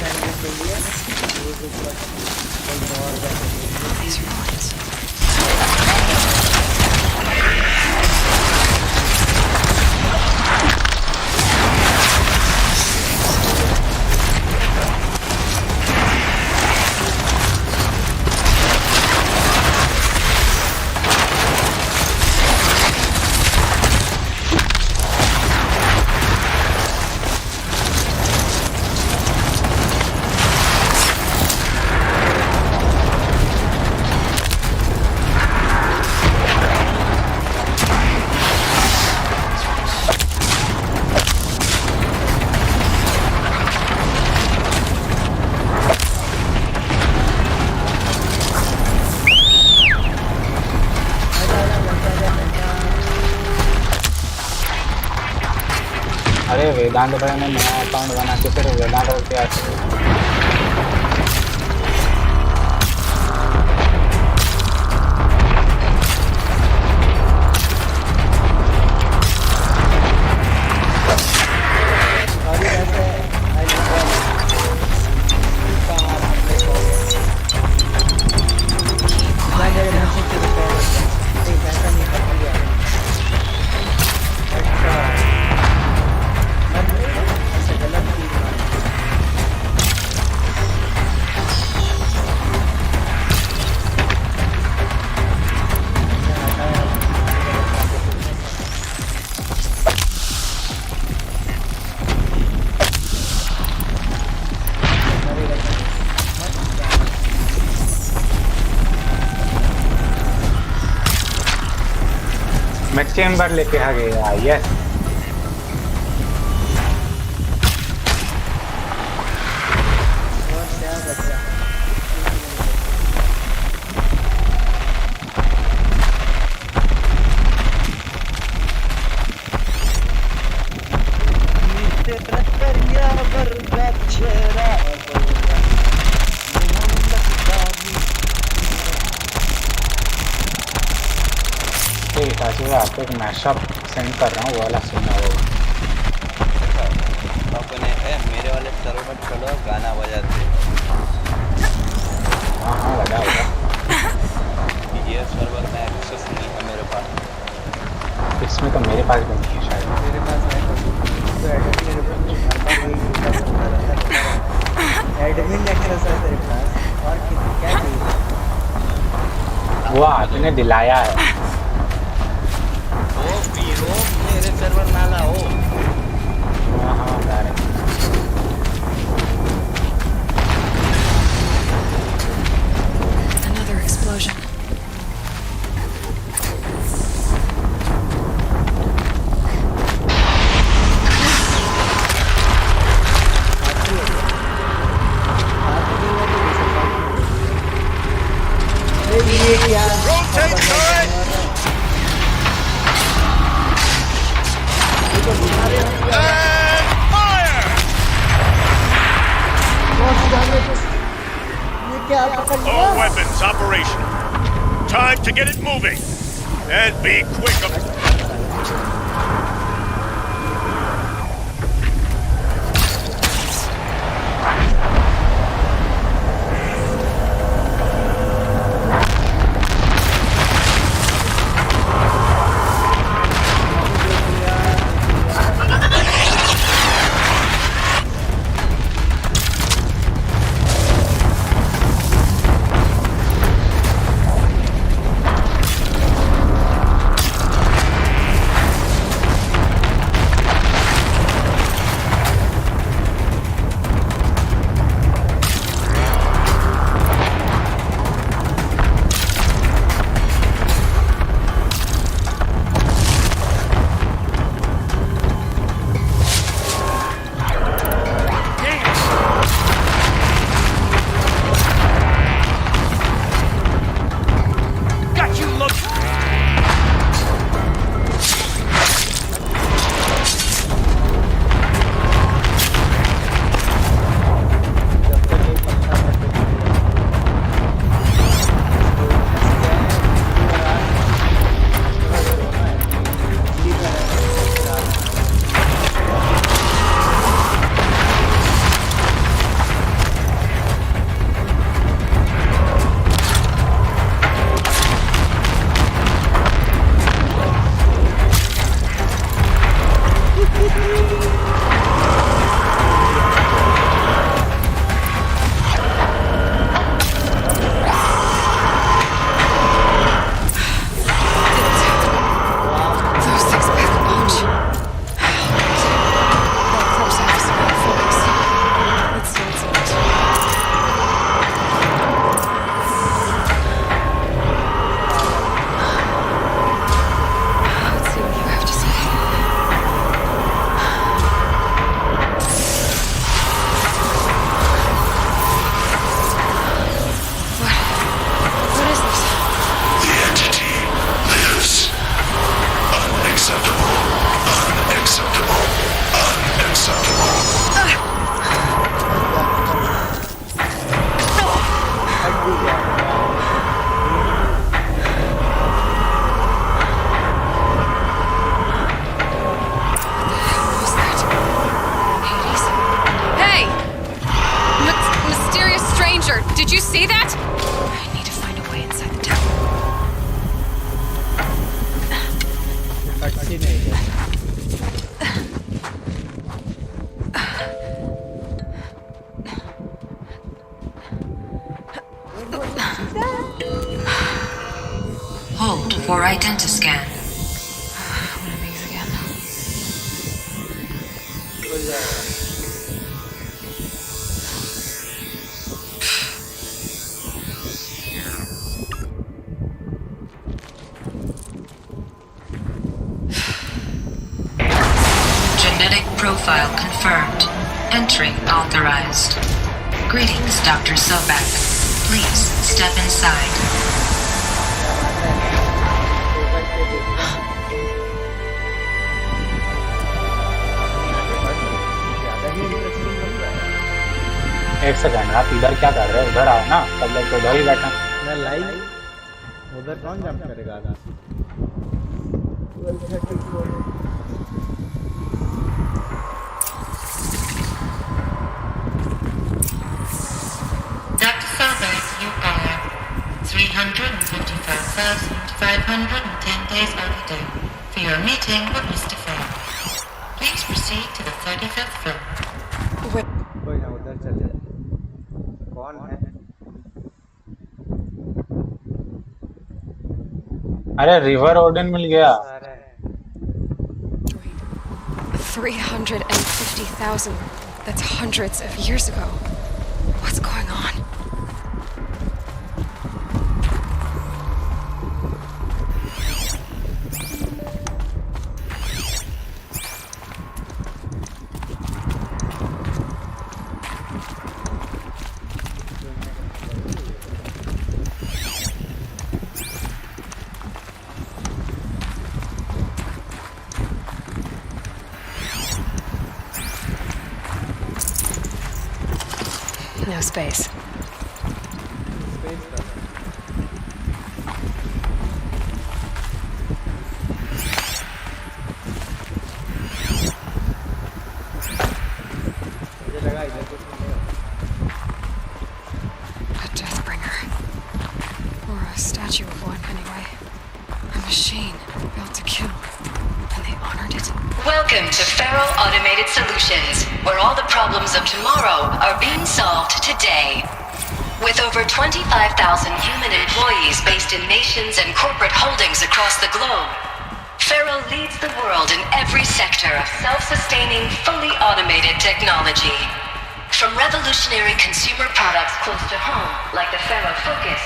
अरे वेदांत भाई ने नया अकाउंट बना के फिर वेदांत पे आते मैं चेम्बर लेके आ गया। यस ठीक है जी, आपको एक मैशअप सेंड कर रहा हूँ, वो वाला सुनना होगा। अपने मेरे वाले सर्वर में चलो गाना बजाते। हाँ हाँ बजा होगा। ये सर्वर में एक्सेस नहीं है मेरे पास। इसमें तो मेरे पास भी नहीं है शायद। मेरे पास है तो एडमिन एक्सेस है तेरे पास और क्या चाहिए? वो आपने दिलाया है। ओ वीरो मेरे सर्वर ना लाओ। हाँ हाँ बता रहे। Another explosion. Rotate turret! And fire! All weapons operational. Time to get it moving. And be quick about it. Did you see that? I need to find a way inside the tower. Hold for identiscan. What am I again? Genetic profile confirmed. Entry authorized. Greetings, Dr. Sobek. Please step inside. एक second, आप इधर क्या कर रहे हो? उधर आओ ना, सब लोग तो उधर ही बैठे हैं। मैं लाइव उधर कौन जंप करेगा आगे? 1234 Dr. Sobeck, you are 355,510 days overdue for your meeting with Mr. Fair. Please proceed to the 35th floor. कोई ना उधर चले। कौन है? अरे रिवर ओडन मिल गया। 350,000. That's hundreds of years ago. What's going on? No space. A Deathbringer. Or a statue of one, anyway. A machine built to kill. And they honored it. Welcome to Feral Automated Solutions, where all the problems of tomorrow are being solved today. With over 25,000 human employees based in nations and corporate holdings across the globe, Feral leads the world in every sector of self-sustaining, fully automated technology. From revolutionary consumer products close to home, like the Feral Focus.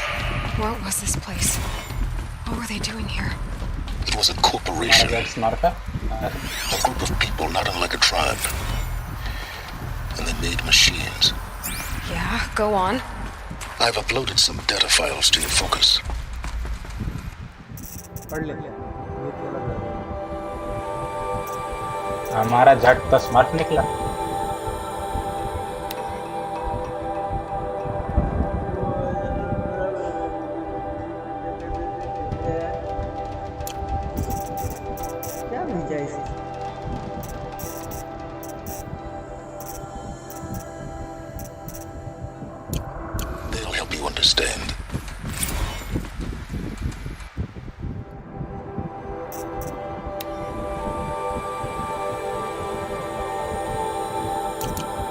What was this place? What were they doing here? It was a corporation. A group of people not unlike a tribe. And they made machines. Yeah, go on. I've uploaded some data files to your Focus. हमारा झट तो smart निकला। क्या भेजा इसे? They'll help you understand.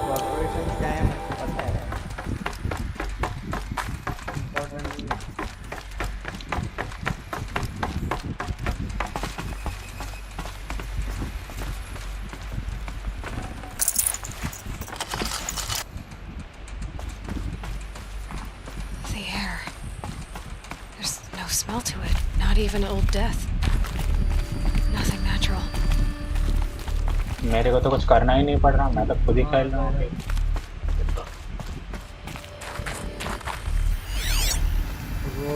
Corporation क्या है पता है? Important The air. There's no smell to it. Not even old death. Nothing natural. मेरे को तो कुछ करना ही नहीं पड़ रहा, मैं तो खुद ही खेल रहा हूँ। वो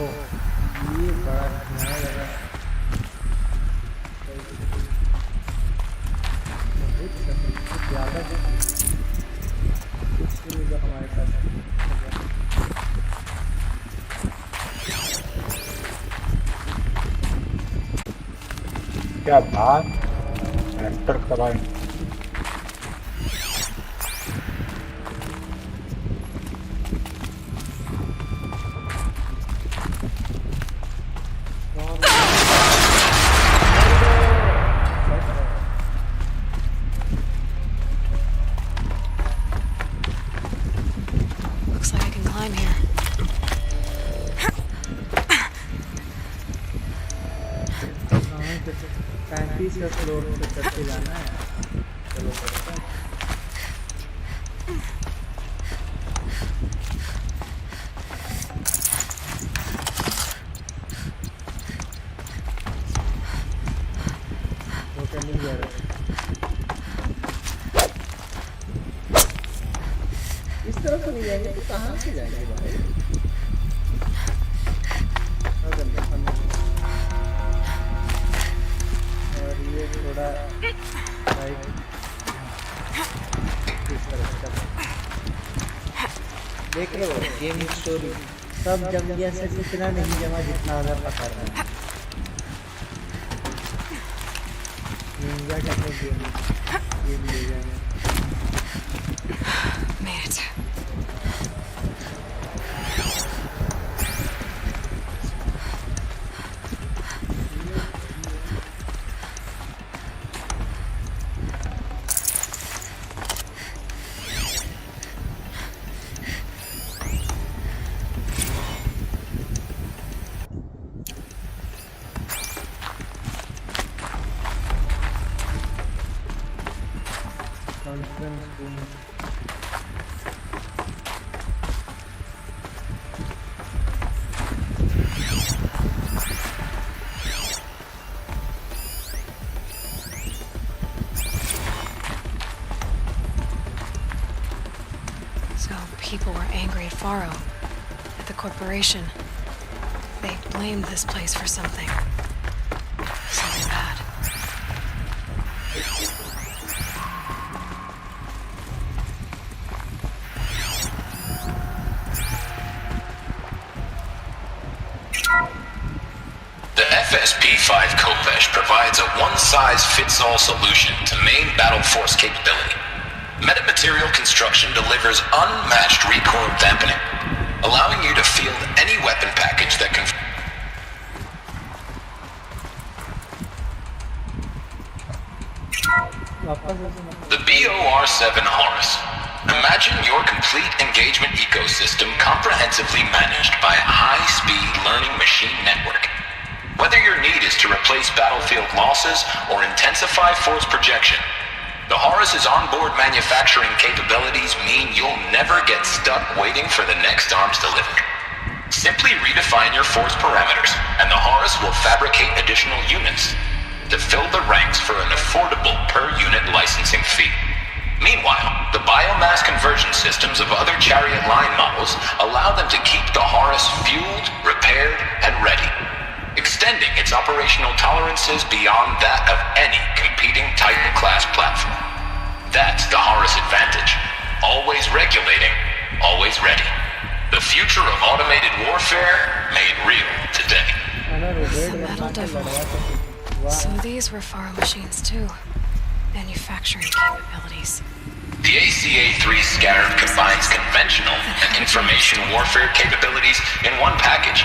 ये बड़ा नया लगा। कुछ ज़्यादा कुछ नहीं जो हमारे साथ क्या बात, एंटर करवाएं। Looks like I can climb here. पैंतीस फ्लोर पे चढ़ के जाना है। चलो करते हैं। वो क्या मिल गया? इस तरफ तो नहीं जाएंगे तो कहाँ से जाएंगे भाई? और ये थोड़ा राइट इस तरफ देख लो गेम स्टोरी सब जम गया से इतना नहीं जमा जितना हमें पता है निंजा करने गेम ले जाना Made it. conference room So people were angry at Faro, at the corporation. They blamed this place for something. Something bad. The FSP-5 Kopesh provides a one-size-fits-all solution to main battle force capability. Metamaterial construction delivers unmatched recoil dampening, allowing you to field any weapon package that can... The BOR-7 Horus. Imagine your complete engagement ecosystem comprehensively managed by a high-speed learning machine network. Whether your need is to replace battlefield losses or intensify force projection, the Horus's onboard manufacturing capabilities mean you'll never get stuck waiting for the next arms delivery. Simply redefine your force parameters, and the Horus will fabricate additional units to fill the ranks for an affordable per-unit licensing fee. Meanwhile, the biomass conversion systems of other Chariot line models allow them to keep the Horus fueled, repaired, and ready, extending its operational tolerances beyond that of any competing Titan-class platform. That's the Horus advantage. Always regulating, always ready. The future of automated warfare made real today. The metal devil. So these were Faro machines too. Manufacturing capabilities. The ACA-3 Scarab combines conventional and information warfare capabilities in one package.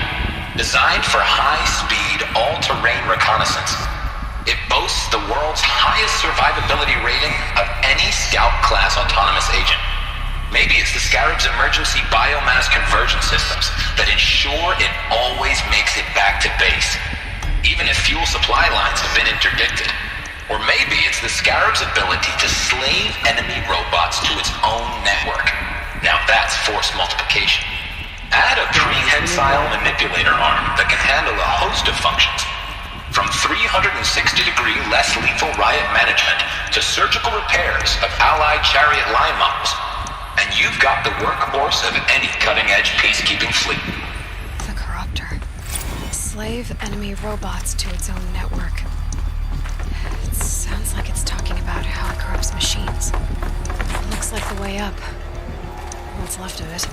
Designed for high-speed, all-terrain reconnaissance, it boasts the world's highest survivability rating of any Scout-class autonomous agent. Maybe it's the Scarab's emergency biomass conversion systems that ensure it always makes it back to base, even if fuel supply lines have been interdicted. Or maybe it's the Scarab's ability to slave enemy robots to its own network. Now that's force multiplication. Add a prehensile manipulator arm that can handle a host of functions, from 360-degree less lethal riot management to surgical repairs of allied Chariot line models, and you've got the workhorse of any cutting-edge peacekeeping fleet. The Corruptor. Slave enemy robots to its own network. It sounds like it's talking about how it corrupts machines. Looks like the way up. What's left of it.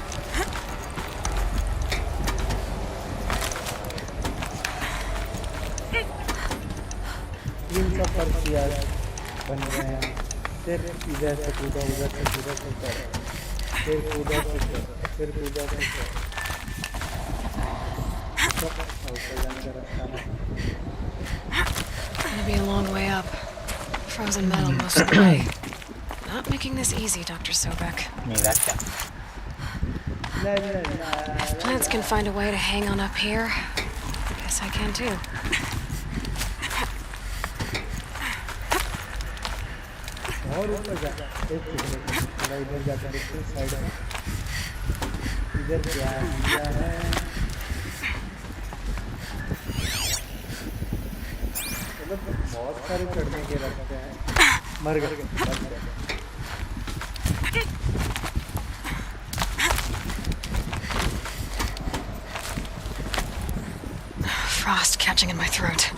तीन सब पर्चियाँ बन गए हैं सिर्फ इधर से कूदा उधर से कूदा फिर कूदा फिर कूदा ऊपर जाने का रास्ता ना Gonna be a long way up. Frozen metal most of the way. Not making this easy, Dr. Sobek. If plants can find a way to hang on up here, I guess I can too. और ऊपर जा एक थोड़ा इधर जाकर देखते हैं side में इधर क्या है मतलब बहुत सारे चढ़ने के रास्ते हैं मर गए Frost catching in my throat.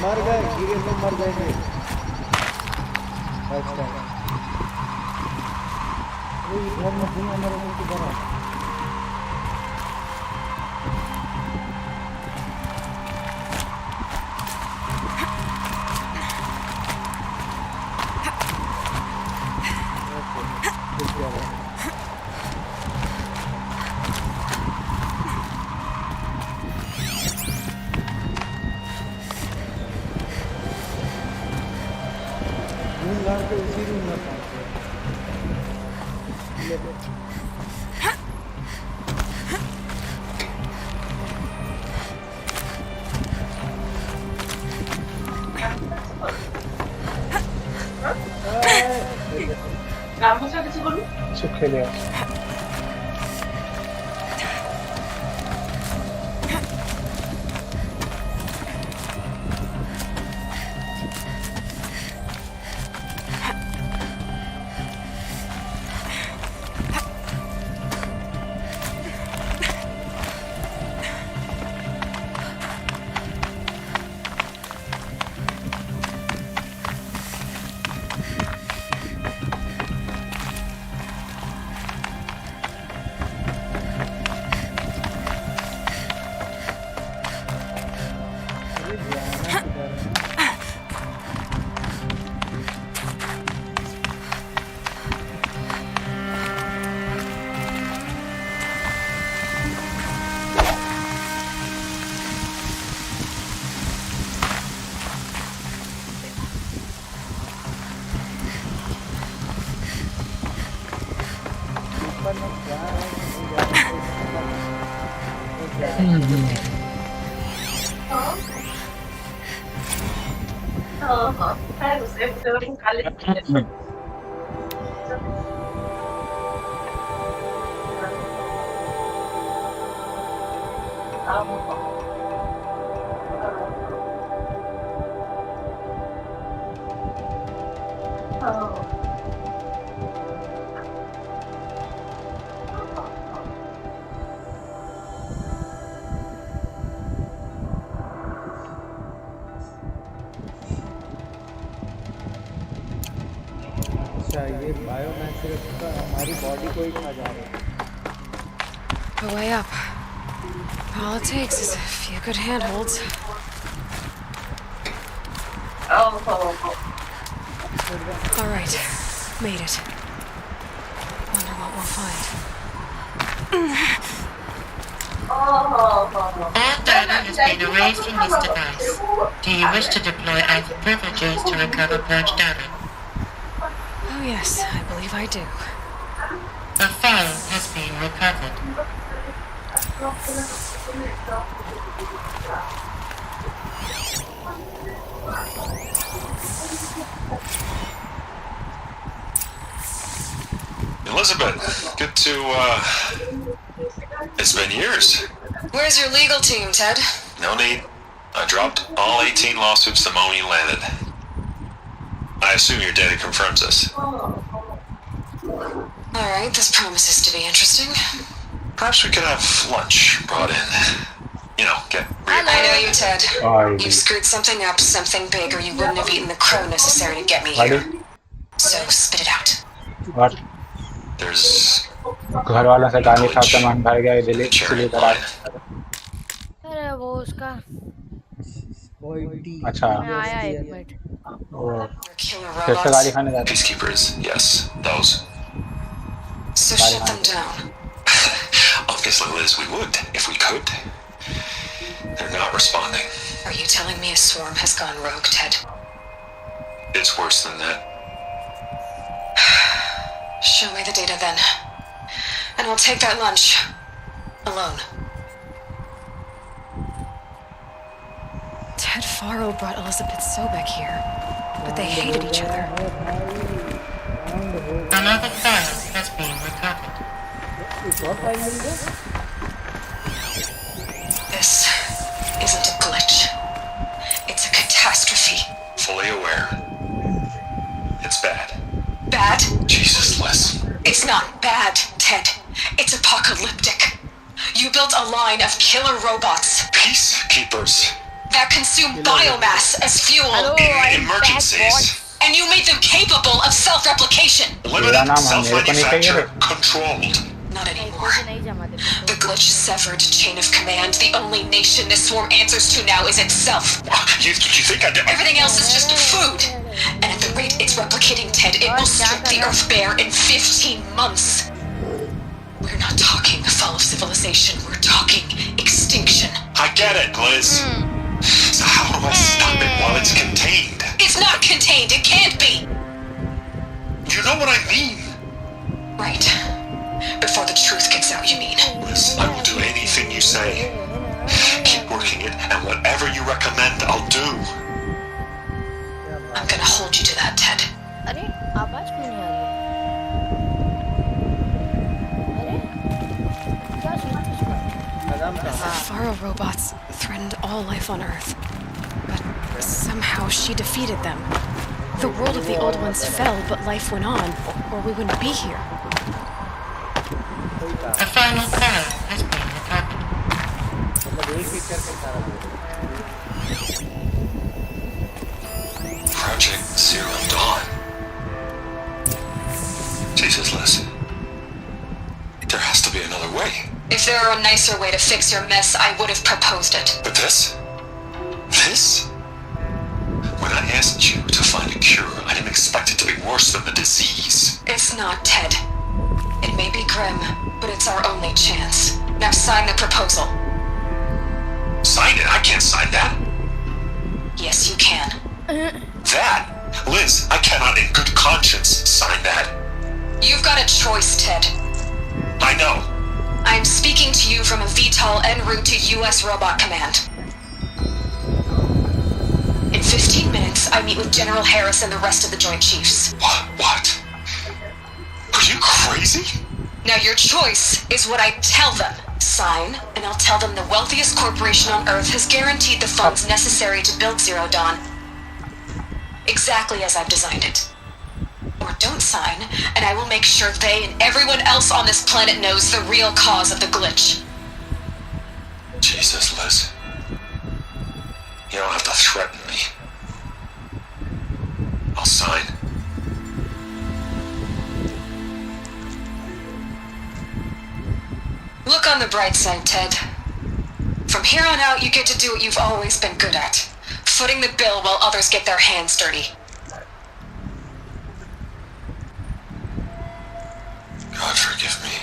मर गए गिरे तो मर जाएंगे अच्छा ये घर में धुआं मर गए तो बड़ा उसी रूम में सुखे लिया ये बायोमैसेज का हमारी बॉडी को ही खा जा रहा है The way up. All it takes is a few good handholds. All right, made it. Wonder what we'll find. All data has been erased from this device. Do you wish to deploy either privileges to recover purged data? Oh yes, I believe I do. The file has been recovered. Elizabeth, good to, it's been years. Where's your legal team, Ted? No need. I dropped all 18 lawsuits the moment you landed. I assume your data confirms this. Alright, this promises to be interesting. Perhaps we could have lunch brought in. You know, get I know you, Ted. You've screwed something up, something big, or you wouldn't have eaten the crow necessary to get me here. So spit it out. What? There's घर वालों से गाली खा के मन भर गया इधर इसलिए करा अरे वो उसका अच्छा मैं आया एक मिनट वो कैसे गाली खाने जाते peacekeepers, yes, those. So shut them down. Obviously, Liz, we would if we could. They're not responding. Are you telling me a swarm has gone rogue, Ted? It's worse than that. Show me the data then. And I'll take that lunch. Alone. Ted Faro brought Elizabeth Sobek here. But they hated each other. Another file has been recovered. This isn't a glitch. It's a catastrophe. Fully aware. It's bad. Bad? Jesus, Liz. It's not bad, Ted. It's apocalyptic. You built a line of killer robots Peacekeepers. that consume biomass as fuel. In emergencies. And you made them capable of self-replication. Limited, self-manufactured, controlled. Not anymore. The glitch severed chain of command. The only nation this swarm answers to now is itself. You think I did? Everything else is just food. And at the rate it's replicating, Ted, it will strip the Earth bare in 15 months. We're not talking fall of civilization. We're talking extinction. I get it, Liz. So how do I stop it while it's contained? It's not contained. It can't be. You know what I mean? Right. Before the truth gets out, you mean? Liz, I will do anything you say. Keep working it, and whatever you recommend, I'll do. I'm gonna hold you to that, Ted. अरे आवाज क्यों नहीं आ रही? अरे क्या चीज The Faro robots threatened all life on Earth, but somehow she defeated them. The world of the old ones fell, but life went on, or we wouldn't be here. The final call has been recorded. Project Zero Dawn. Jesus, Liz. There has to be another way. If there were a nicer way to fix your mess, I would have proposed it. But this? This? When I asked you to find a cure, I didn't expect it to be worse than the disease. It's not, Ted. It may be grim, but it's our only chance. Now sign the proposal. Sign it? I can't sign that. Yes, you can. That? Liz, I cannot in good conscience sign that. You've got a choice, Ted. I know. I'm speaking to you from a VTOL en route to U.S. Robot Command. In 15 minutes, I meet with General Harris and the rest of the Joint Chiefs. What? Are you crazy? Now your choice is what I tell them. Sign, and I'll tell them the wealthiest corporation on Earth has guaranteed the funds necessary to build Zero Dawn. Exactly as I've designed it. Or don't sign, and I will make sure they and everyone else on this planet knows the real cause of the glitch. Jesus, Liz. You don't have to threaten me. I'll sign. Look on the bright side, Ted. From here on out, you get to do what you've always been good at. Footing the bill while others get their hands dirty. God forgive me.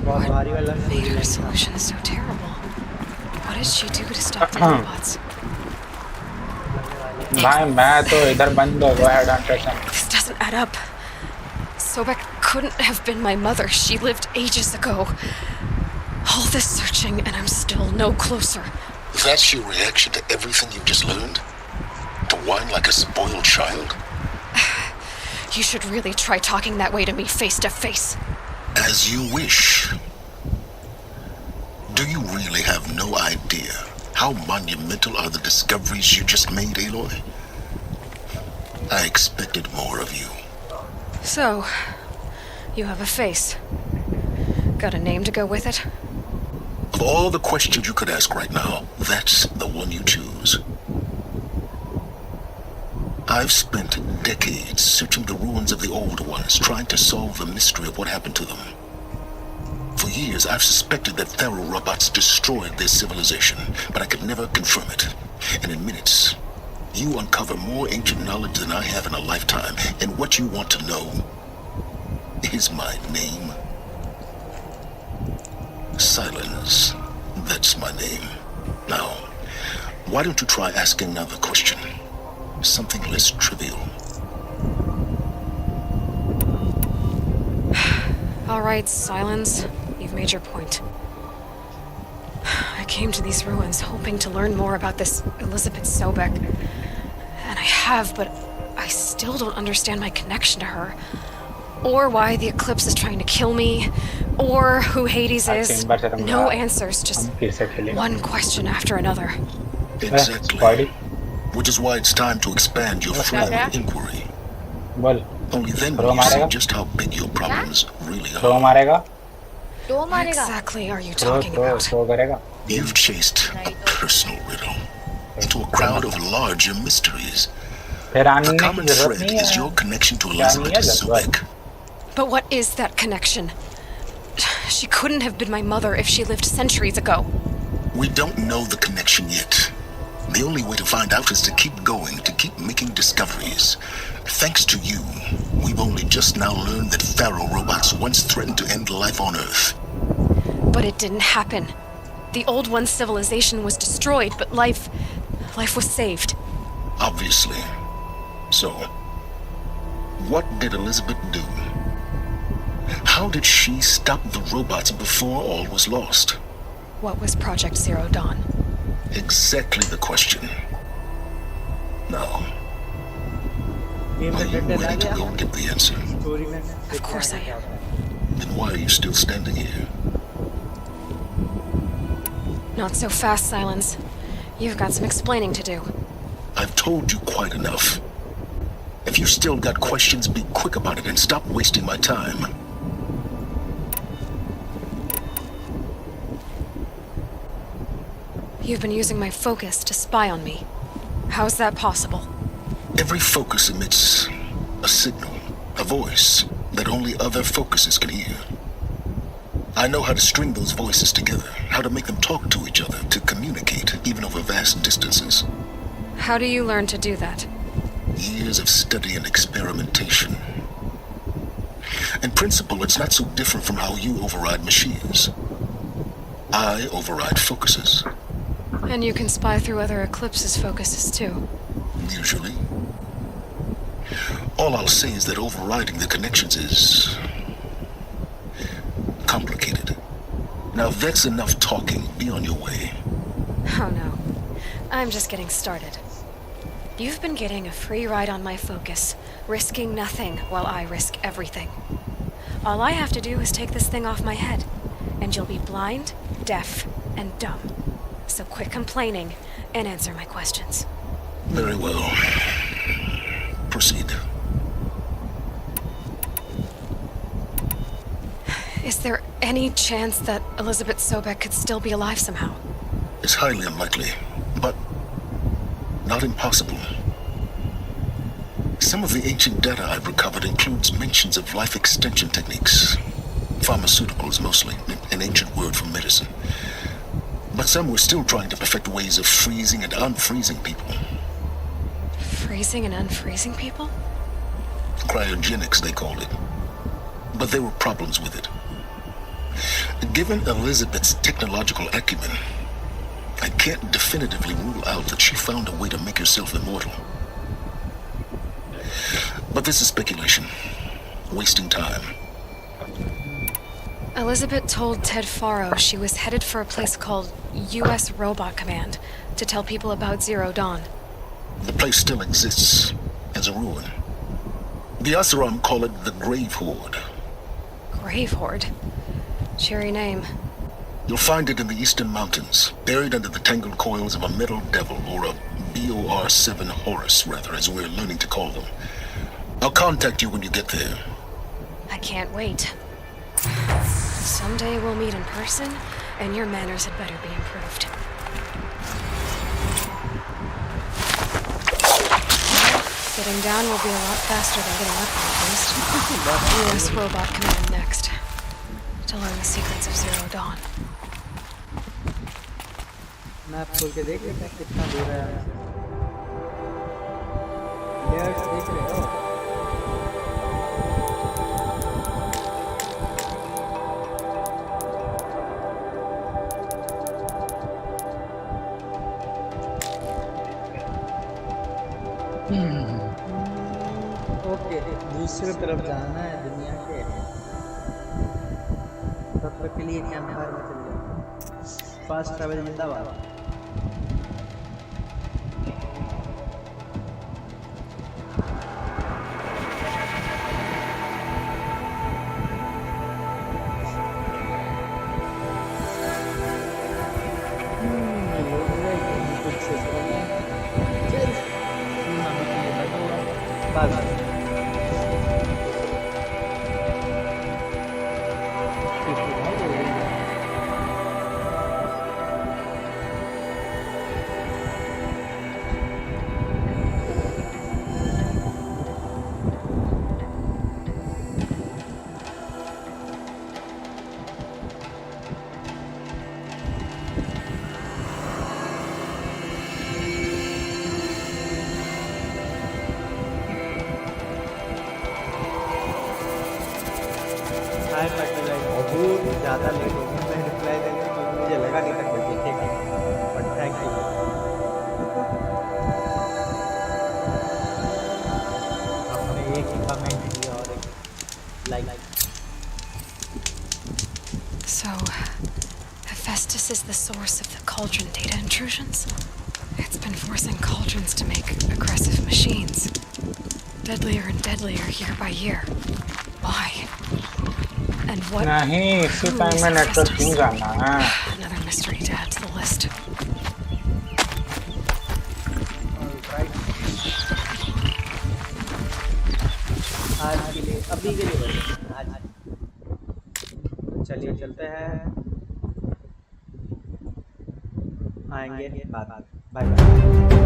What made her solution so terrible? What did she do to stop the robots? भाई मैं तो इधर बंद हो गया है. This doesn't add up. Sobek couldn't have been my mother. She lived ages ago. All this searching, and I'm still no closer. That's your reaction to everything you've just learned? To whine like a spoiled child? You should really try talking that way to me face to face. As you wish. Do you really have no idea how monumental are the discoveries you just made, Aloy? I expected more of you. So, you have a face. Got a name to go with it? Of all the questions you could ask right now, that's the one you choose. I've spent decades searching the ruins of the old ones, trying to solve the mystery of what happened to them. For years, I've suspected that Faro robots destroyed their civilization, but I could never confirm it. And in minutes, you uncover more ancient knowledge than I have in a lifetime, and what you want to know is my name. Silence. That's my name. Now, why don't you try asking another question? Something less trivial. All right, Silence. You've made your point. I came to these ruins hoping to learn more about this Elizabeth Sobek. And I have, but I still don't understand my connection to her. Or why the Eclipse is trying to kill me. Or who Hades is. No answers, just one question after another. Exactly. Which is why it's time to expand your field of inquiry. Only then will you see just how big your problems really are. What exactly are you talking about? You've chased a personal riddle into a crowd of larger mysteries. The common thread is your connection to Elizabeth Zubek. But what is that connection? She couldn't have been my mother if she lived centuries ago. We don't know the connection yet. The only way to find out is to keep going, to keep making discoveries. Thanks to you, we've only just now learned that Pharaoh robots once threatened to end life on Earth. But it didn't happen. The Old One's civilization was destroyed, but life was saved. Obviously. So, what did Elizabeth do? How did she stop the robots before all was lost? What was Project Zero Dawn? Exactly the question. Now, are you ready to go and get the answer? Of course I am. Then why are you still standing here? Not so fast, Silence. You've got some explaining to do. I've told you quite enough. If you still got questions, be quick about it and stop wasting my time. You've been using my focus to spy on me. How's that possible? Every focus emits a signal, a voice that only other focuses can hear. I know how to string those voices together, how to make them talk to each other, to communicate, even over vast distances. How do you learn to do that? Years of study and experimentation. In principle, it's not so different from how you override machines. I override focuses. And you can spy through other Eclipse's focuses too. Usually. All I'll say is that overriding the connections is complicated. Now if that's enough talking, be on your way. Oh no. I'm just getting started. You've been getting a free ride on my focus, risking nothing while I risk everything. All I have to do is take this thing off my head, and you'll be blind, deaf, and dumb. So quit complaining and answer my questions. Very well. Proceed. Is there any chance that Elizabeth Sobek could still be alive somehow? It's highly unlikely, but not impossible. Some of the ancient data I've recovered includes mentions of life extension techniques. Pharmaceuticals, mostly, an ancient word for medicine. But some were still trying to perfect ways of freezing and unfreezing people. Freezing and unfreezing people? Cryogenics, they called it. But there were problems with it. Given Elizabeth's technological acumen, I can't definitively rule out that she found a way to make herself immortal. But this is speculation. Wasting time. Elizabeth told Ted Faro she was headed for a place called U.S. Robot Command to tell people about Zero Dawn. The place still exists as a ruin. The Asaram call it the Grave Horde. Grave Horde? Cheery name. You'll find it in the eastern mountains, buried under the tangled coils of a metal devil, or a BOR-7 Horus, rather, as we're learning to call them. I'll contact you when you get there. I can't wait. Someday we'll meet in person, and your manners had better be improved. Getting down will be a lot faster than getting up, at least. U.S. Robot Command next. To learn the secrets of Zero Dawn. Map खोल के देख लेते हैं कितना दूर है layers देख रहे हो ओके दूसरी तरफ जाना है दुनिया के तब तक के लिए कैंप फायर में चल जाओ फास्ट ट्रैवल जिंदाबाद बस हाय पटेल भाई बहुत ज़्यादा लेट हो गया मैं रिप्लाई देने क्योंकि मुझे लगा नहीं था कोई देखेगा बट थैंक यू आपने एक ही कमेंट किया और एक like So, Hephaestus is the source of the cauldron data intrusions? It's been forcing cauldrons to make aggressive machines. Deadlier and deadlier year by year. Why? And what? नहीं इसी time में network क्यों जाना है? Another mystery to add to the list. आज के लिए अभी के लिए बस आज चलिए चलते हैं आएंगे बाद बाय बाय